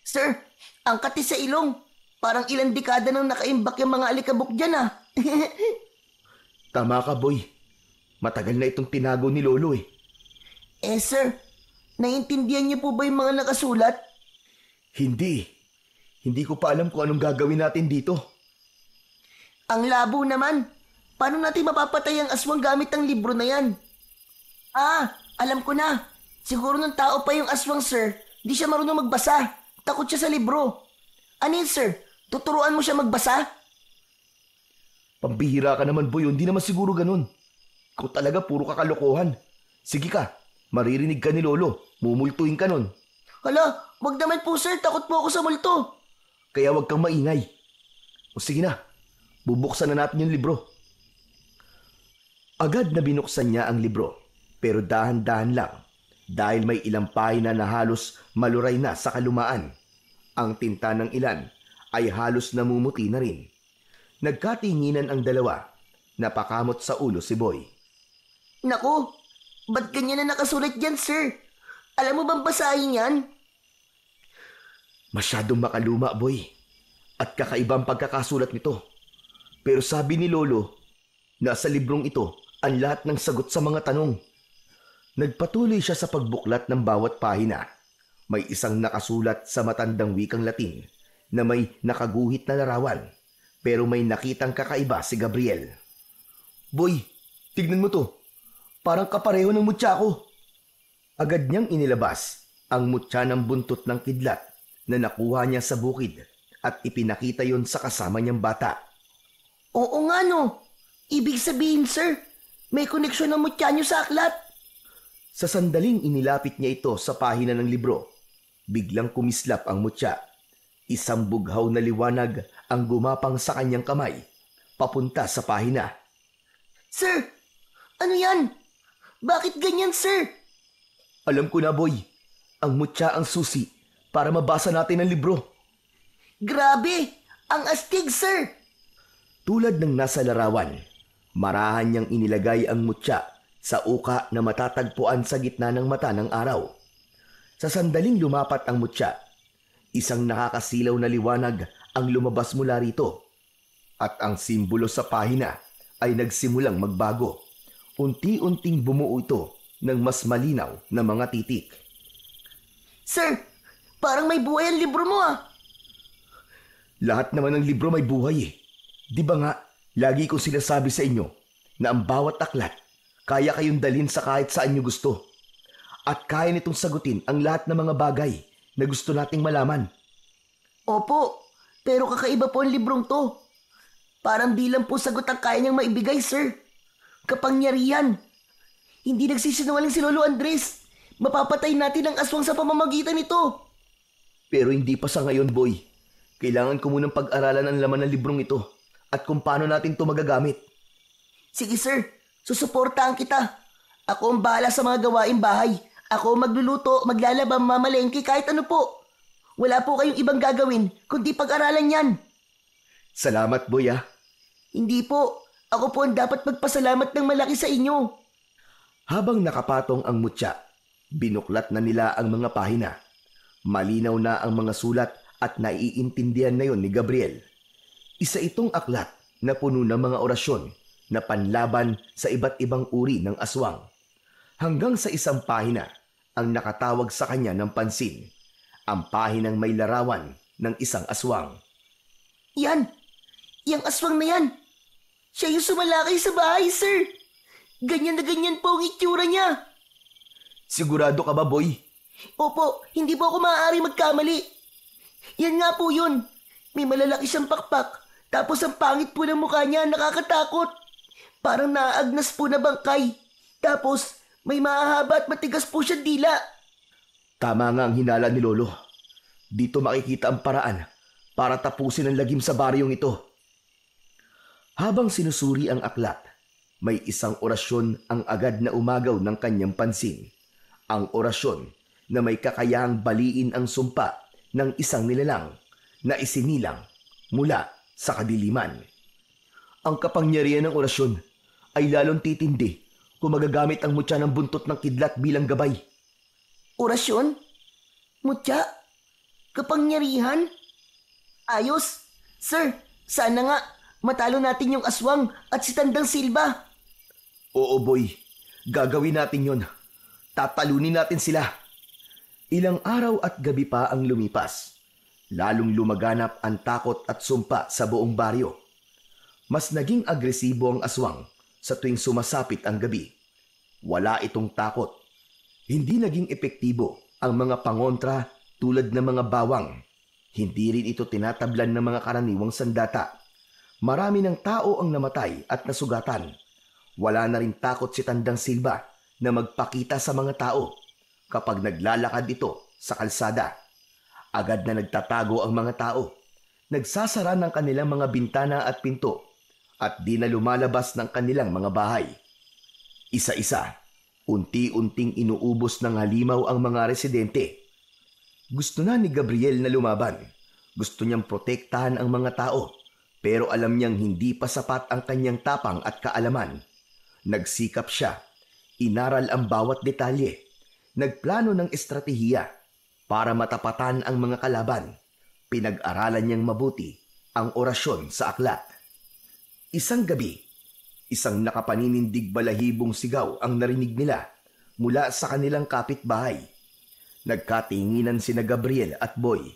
Sir, ang kati sa ilong. Parang ilang dekada nang nakaimbak yung mga alikabok dyan ah. Tama ka, Boy. Matagal na itong tinago ni Lolo eh. Sir, naiintindihan niyo po ba yung mga nakasulat? Hindi. Hindi ko pa alam kung anong gagawin natin dito. Ang labo naman. Paano natin mapapatay ang aswang gamit ang libro na yan? Ah, alam ko na. Siguro ng tao pa yung aswang, sir. Di siya marunong magbasa. Takot siya sa libro. Ano yun, sir? Tuturuan mo siya magbasa? Pambihira ka naman, Boy. Hindi naman siguro ganun. Ikaw talaga puro kakalokohan. Sige ka, maririnig ka ni Lolo. Mumultuin ka nun. Hala, wag naman po, sir. Takot po ako sa multo. Kaya wag kang maingay. O sige na, bubuksan na natin yung libro. Agad na binuksan niya ang libro, pero dahan-dahan lang dahil may ilang pahina na halos maluray na sa kalumaan. Ang tinta ng ilan ay halos namumuti na rin. Nagkatinginan ang dalawa. Napakamot sa ulo si Boy. Naku, ba't ganyan na nakasulat dyan, sir? Alam mo bang basahin yan? Masyadong makaluma, Boy. At kakaibang pagkakasulat nito. Pero sabi ni Lolo, nasa librong ito ang lahat ng sagot sa mga tanong. Nagpatuloy siya sa pagbuklat ng bawat pahina. May isang nakasulat sa matandang wikang Latin na may nakaguhit na larawan Pero may nakitang kakaiba si Gabriel. Boy, tignan mo to. Parang kapareho ng mutya ko. Agad niyang inilabas ang mutya ng buntot ng kidlat na nakuha niya sa bukid at ipinakita yon sa kasama niyang bata. Oo nga no. Ibig sabihin, sir, may koneksyon ng mutya niyo sa aklat. Sa sandaling inilapit niya ito sa pahina ng libro, biglang kumislap ang mutya. Isang bughaw na liwanag ang gumapang sa kanyang kamay, papunta sa pahina. Sir, ano yan? Bakit ganyan, sir? Alam ko na, boy. Ang mutya ang susi para mabasa natin ang libro. Grabe! Ang astig, sir! Tulad ng nasa larawan, marahan niyang inilagay ang mutya sa uka na matatagpuan sa gitna ng mata ng araw. Sa sandaling lumapat ang mutya, isang nakakasilaw na liwanag ang lumabas mula rito. At ang simbolo sa pahina ay nagsimulang magbago. Unti-unting bumuo ito ng mas malinaw na mga titik. Sir, parang may buhay ang libro mo ah. Lahat naman ng libro may buhay eh. Di ba nga, lagi kong sinasabi sa inyo na ang bawat aklat kaya kayong dalhin sa kahit saan nyo gusto. At kaya nitong sagutin ang lahat ng mga bagay na gusto nating malaman. Opo, pero kakaiba po ang librong to. Parang di lang po sagot ang kaya niyang maibigay, sir. Kapangyarihan. Hindi nagsisinungaling si Lolo Andres. Mapapatay natin ang aswang sa pamamagitan nito. Pero hindi pa sa ngayon, boy. Kailangan ko munang pag-aralan ang laman ng librong ito at kung paano natin ito magagamit. Sige, sir. Susuportahan kita. Ako ang bahala sa mga gawaing bahay. Ako magluluto, maglalaba, mamalengke, kahit ano po. Wala po kayong ibang gagawin kundi pag-aralan yan. Salamat, boy ah. Hindi po. Ako po ang dapat magpasalamat ng malaki sa inyo. Habang nakapatong ang mutya, binuklat na nila ang mga pahina. Malinaw na ang mga sulat at naiintindihan na yon ni Gabriel. Isa itong aklat na puno ng mga orasyon na panlaban sa iba't ibang uri ng aswang. Hanggang sa isang pahina ang nakatawag sa kanya ng pansin. Ang pahinang may larawan ng isang aswang. Yan! Yang aswang na yan! Siya yung sumalakay sa bahay, sir! Ganyan na ganyan po ang itsura niya! Sigurado ka ba, boy? Opo, hindi po ako maaari magkamali. Yan nga po yun. May malalaki siyang pakpak, tapos ang pangit po ng mukha niya, nakakatakot. Parang naaagnas po na bangkay. Tapos, may mahahaba at matigas po siyang dila. Tama nga ang hinala ni Lolo. Dito makikita ang paraan para tapusin ang lagim sa baryong ito. Habang sinusuri ang aklat, may isang orasyon ang agad na umagaw ng kanyang pansin. Ang orasyon na may kakayahang baliin ang sumpa ng isang nilalang na isinilang mula sa kadiliman. Ang kapangyarihan ng orasyon ay lalong titindi kung magagamit ang mutya ng buntot ng kidlat bilang gabay. Orasyon? Mutya? Kapangyarihan? Ayos! Sir, sana nga matalo natin yung aswang at si Tandang Silva. Oo, boy. Gagawin natin yon. Tatalunin natin sila. Ilang araw at gabi pa ang lumipas. Lalong lumaganap ang takot at sumpa sa buong baryo. Mas naging agresibo ang aswang sa tuwing sumasapit ang gabi. Wala itong takot. Hindi naging epektibo ang mga pangontra tulad ng mga bawang. Hindi rin ito tinatablan ng mga karaniwang sandata. Marami ng tao ang namatay at nasugatan. Wala na rin takot si Tandang Silva na magpakita sa mga tao kapag naglalakad ito sa kalsada. Agad na nagtatago ang mga tao. Nagsasara ng kanilang mga bintana at pinto at di na lumalabas ng kanilang mga bahay. Isa-isa, unti-unting inuubos ng halimaw ang mga residente. Gusto na ni Gabriel na lumaban. Gusto niyang protektahan ang mga tao. Pero alam niyang hindi pa sapat ang kanyang tapang at kaalaman. Nagsikap siya. Inaral ang bawat detalye. Nagplano ng estratehiya para matapatan ang mga kalaban. Pinag-aralan niyang mabuti ang orasyon sa aklat. Isang gabi, isang nakapaninindig balahibong sigaw ang narinig nila mula sa kanilang kapitbahay. Nagkatinginan sina Gabriel at Boy.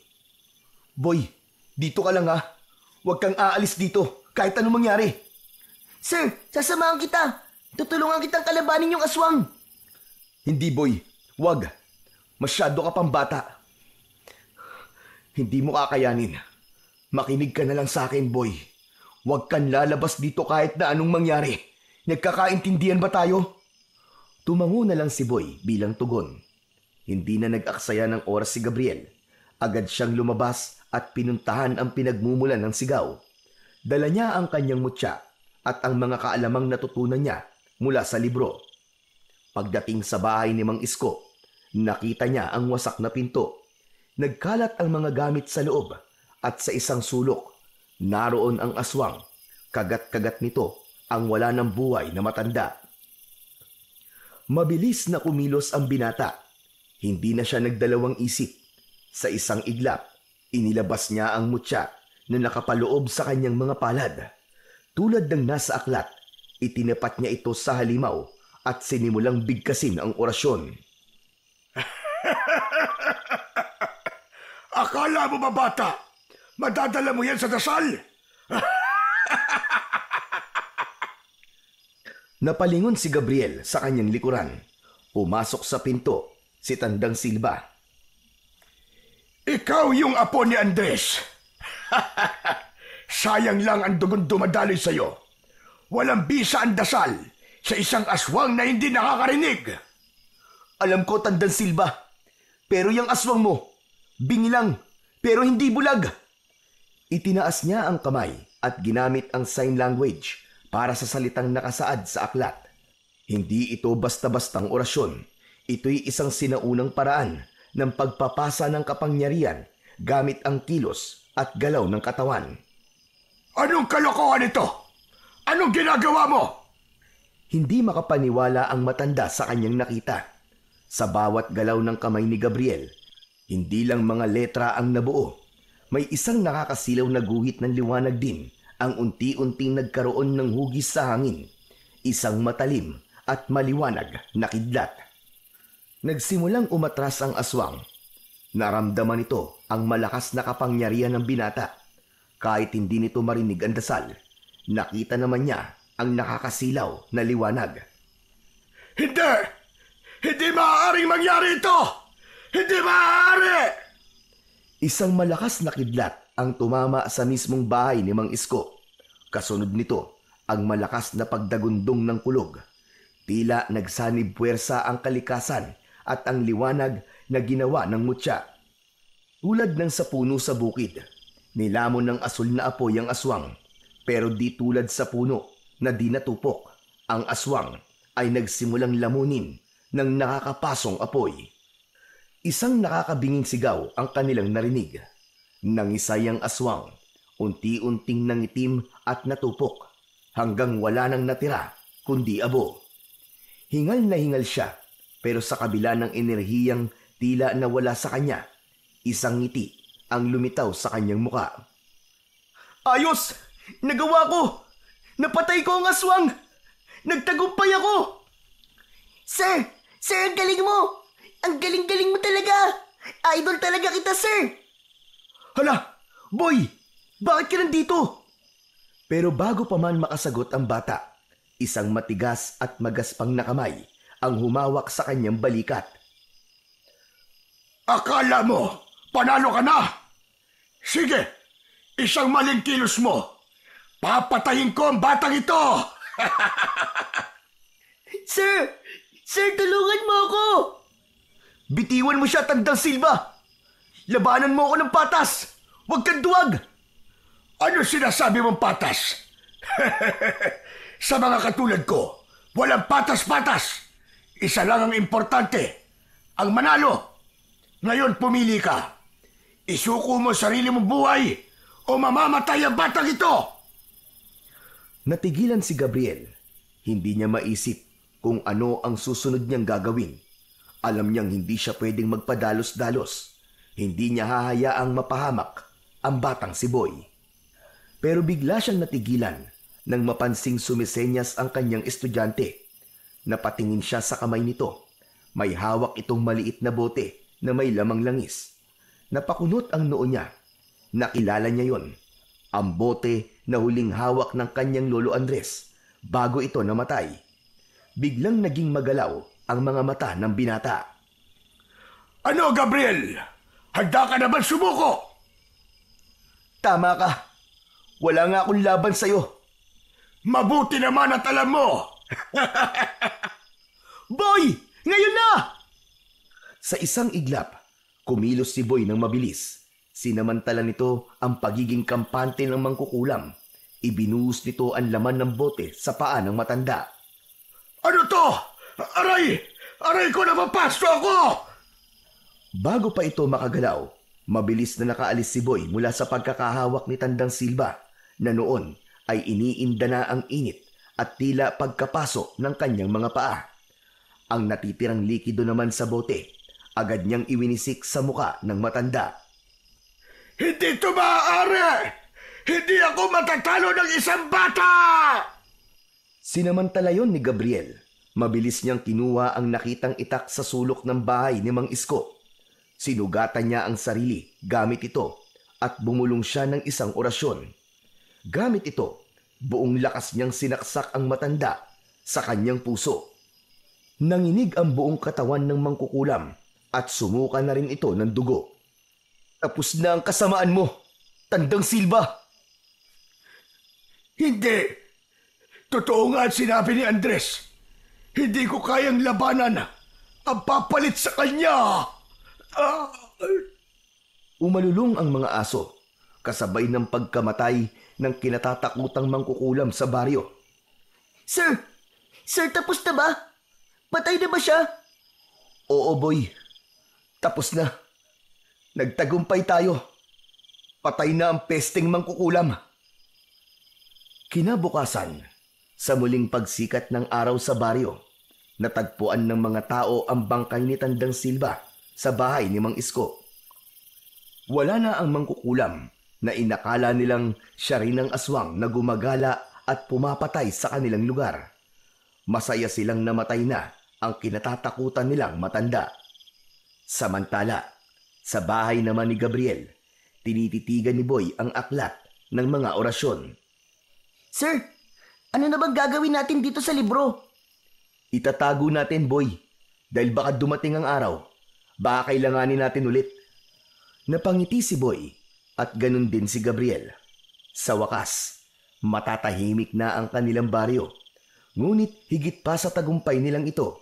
Boy, dito ka lang ha. Huwag kang aalis dito kahit anong mangyari. Sir, sasamahan kita. Tutulungan kitang kalabanin yung aswang. Hindi, boy. Huwag. Masyado ka pang bata. Hindi mo kakayanin. Makinig ka na lang sa akin, boy. Huwag kang lalabas dito kahit na anong mangyari. Nagkakaintindihan ba tayo? Tumango na lang si Boy bilang tugon. Hindi na nag-aksaya ng oras si Gabriel. Agad siyang lumabas at pinuntahan ang pinagmumulan ng sigaw. Dala niya ang kanyang mutya at ang mga kaalamang natutunan niya mula sa libro. Pagdating sa bahay ni Mang Isko, nakita niya ang wasak na pinto. Nagkalat ang mga gamit sa loob at sa isang sulok, naroon ang aswang. Kagat-kagat nito ang wala ng buhay na matanda. Mabilis na kumilos ang binata. Hindi na siya nagdalawang isip. Sa isang iglap, inilabas niya ang mutya na nakapaloob sa kanyang mga palad. Tulad ng nasa aklat, itinapat niya ito sa halimaw at sinimulang bigkasin ang orasyon. Akala mo ba, bata? Madadala mo yan sa dasal? Napalingon si Gabriel sa kanyang likuran. Pumasok sa pinto si Tandang Silva. Ikaw yung apo ni Andres. Sayang lang ang dugon dumadaloy sa'yo. Walang bisa ang dasal sa isang aswang na hindi nakakarinig. Alam ko, Tandang Silva. Pero yung aswang mo, bingi lang, pero hindi bulag. Itinaas niya ang kamay at ginamit ang sign language para sa salitang nakasaad sa aklat. Hindi ito basta-bastang orasyon. Ito'y isang sinaunang paraan ng pagpapasa ng kapangyarihan gamit ang kilos at galaw ng katawan. Anong kalokohan ito? Anong ginagawa mo? Hindi makapaniwala ang matanda sa kanyang nakita. Sa bawat galaw ng kamay ni Gabriel, hindi lang mga letra ang nabuo. May isang nakakasilaw na guhit ng liwanag din ang unti-unting nagkaroon ng hugis sa hangin. Isang matalim at maliwanag na kidlat. Nagsimulang umatras ang aswang. Naramdaman nito ang malakas na kapangyarihan ng binata. Kahit hindi nito marinig ang dasal, nakita naman niya ang nakakasilaw na liwanag. Hindi! Hindi maaaring mangyari ito! Hindi maaari! Isang malakas na kidlat ang tumama sa mismong bahay ni Mang Isko. Kasunod nito ang malakas na pagdagundong ng kulog. Tila nagsanib puwersa ang kalikasan at ang liwanag na ginawa ng mutya. Tulad ng sa puno sa bukid, nilamon ng asul na apoy ang aswang. Pero di tulad sa puno na di natupok, ang aswang ay nagsimulang lamunin ng nakakapasong apoy. Isang nakakabinging sigaw ang kanilang narinig. Nangisay ang aswang, unti-unting nangitim at natupok, hanggang wala nang natira kundi abo. Hingal na hingal siya, pero sa kabila ng enerhiyang tila nawala sa kanya, isang ngiti ang lumitaw sa kanyang muka. Ayos! Nagawa ko! Napatay ko ang aswang! Nagtagumpay ako! Sir! Sir, ang galing mo! Ang galing-galing mo talaga! Idol talaga kita, sir! Hala! Boy! Bakit ka nandito? Pero bago pa man makasagot ang bata, isang matigas at magaspang na kamay ang humawak sa kanyang balikat. Akala mo, panalo ka na? Sige, isang maling kilos mo. Papatayin ko ang batang ito! Sir! Sir, tulungan mo ako! Bitiwan mo siya, Tandang Silva! Labanan mo ako ng patas! Huwag kang duwag! Ano sinasabi mong patas? Sa mga katulad ko, walang patas-patas. Isa lang ang importante, ang manalo. Ngayon pumili ka. Isuko mo sarili mong buhay o mamamatay ang batang ito. Natigilan si Gabriel. Hindi niya maisip kung ano ang susunod niyang gagawin. Alam niyang hindi siya pwedeng magpadalos-dalos. Hindi niya hahayaang mapahamak ang batang si Boy. Pero bigla siyang natigilan nang mapansing sumisenyas ang kanyang estudyante. Napatingin siya sa kamay nito. May hawak itong maliit na bote na may lamang langis. Napakunot ang noo niya. Nakilala niya yon. ang bote na huling hawak ng kanyang lolo Andres bago ito namatay. Biglang naging magalaw ang mga mata ng binata. Ano, Gabriel? Handa ka na ba sumuko? Tama ka. Wala nga akong laban sa'yo. Mabuti naman at alam mo. Boy! Ngayon na! Sa isang iglap, kumilos si Boy ng mabilis. Sinamantala nito ang pagiging kampante ng mangkukulam. Ibinuhos nito ang laman ng bote sa paa ng matanda. Ano to? Aray! Aray ko, napapasto ako! Bago pa ito makagalaw, mabilis na nakaalis si Boy mula sa pagkakahawak ni Tandang Silva na noon ay iniinda na ang init at tila pagkapaso ng kanyang mga paa. Ang natitirang likido naman sa bote, agad niyang iwinisik sa muka ng matanda. Hindi ito maaari! Hindi ako matatalo ng isang bata! Sinamantala yon ni Gabriel. Mabilis niyang kinuha ang nakitang itak sa sulok ng bahay ni Mang Isko. Sinugatan niya ang sarili gamit ito at bumulong siya ng isang orasyon. Gamit ito, buong lakas niyang sinaksak ang matanda sa kanyang puso. Nanginig ang buong katawan ng mangkukulam at sumuka na rin ito ng dugo. Tapos na ang kasamaan mo, Tandang Silva! Hindi! Totoo nga ang sinabi ni Andres. Hindi ko kayang labanan ang papalit sa kanya! Umalulong ang mga aso, kasabay ng pagkamatay ng kinatatakutang mangkukulam sa baryo. Sir! Sir, tapos na ba? Patay na ba siya? Oo, Boy. Tapos na. Nagtagumpay tayo. Patay na ang pesteng mangkukulam. Kinabukasan, sa muling pagsikat ng araw sa baryo, natagpuan ng mga tao ang bangkay ni Tandang Silva sa bahay ni Mang Isko. Wala na ang mangkukulam na inakala nilang siya rin ang aswang na gumagala at pumapatay sa kanilang lugar. Masaya silang namatay na ang kinatatakutan nilang matanda. Samantala, sa bahay naman ni Gabriel, tinititigan ni Boy ang aklat ng mga orasyon. Sir, ano na bang gagawin natin dito sa libro? Itatago natin, Boy, dahil baka dumating ang araw. Baka kailanganin natin ulit. Napangiti si Boy at ganun din si Gabriel. Sa wakas, matatahimik na ang kanilang baryo. Ngunit higit pa sa tagumpay nilang ito,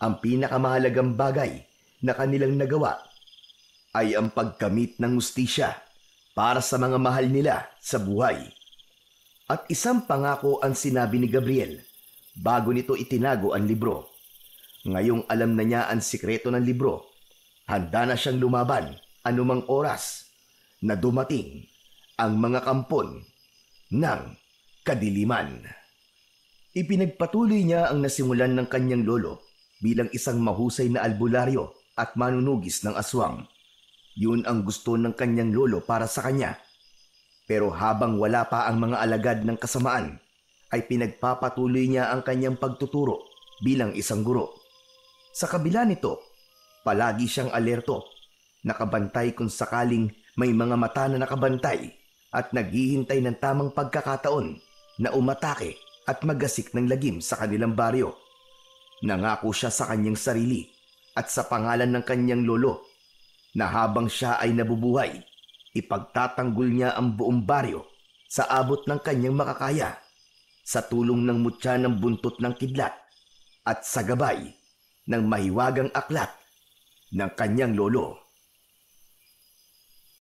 ang pinakamahalagang bagay na kanilang nagawa ay ang pagkamit ng hustisya para sa mga mahal nila sa buhay. At isang pangako ang sinabi ni Gabriel bago nito itinago ang libro. Ngayong alam na niya ang sikreto ng libro, handa na siyang lumaban anumang oras na dumating ang mga kampon ng kadiliman. Ipinagpatuloy niya ang nasimulan ng kanyang lolo bilang isang mahusay na albularyo at manunugis ng aswang. Yun ang gusto ng kanyang lolo para sa kanya. Pero habang wala pa ang mga alagad ng kasamaan, ay pinagpapatuloy niya ang kanyang pagtuturo bilang isang guro. Sa kabila nito, palagi siyang alerto, nakabantay kung sakaling may mga mata na nakabantay at naghihintay ng tamang pagkakataon na umatake at magasik ng lagim sa kanilang baryo. Nangako siya sa kanyang sarili at sa pangalan ng kanyang lolo na habang siya ay nabubuhay, ipagtatanggol niya ang buong baryo sa abot ng kanyang makakaya, sa tulong ng mutya ng buntot ng kidlat at sa gabay ng mahiwagang aklat ng kanyang lolo.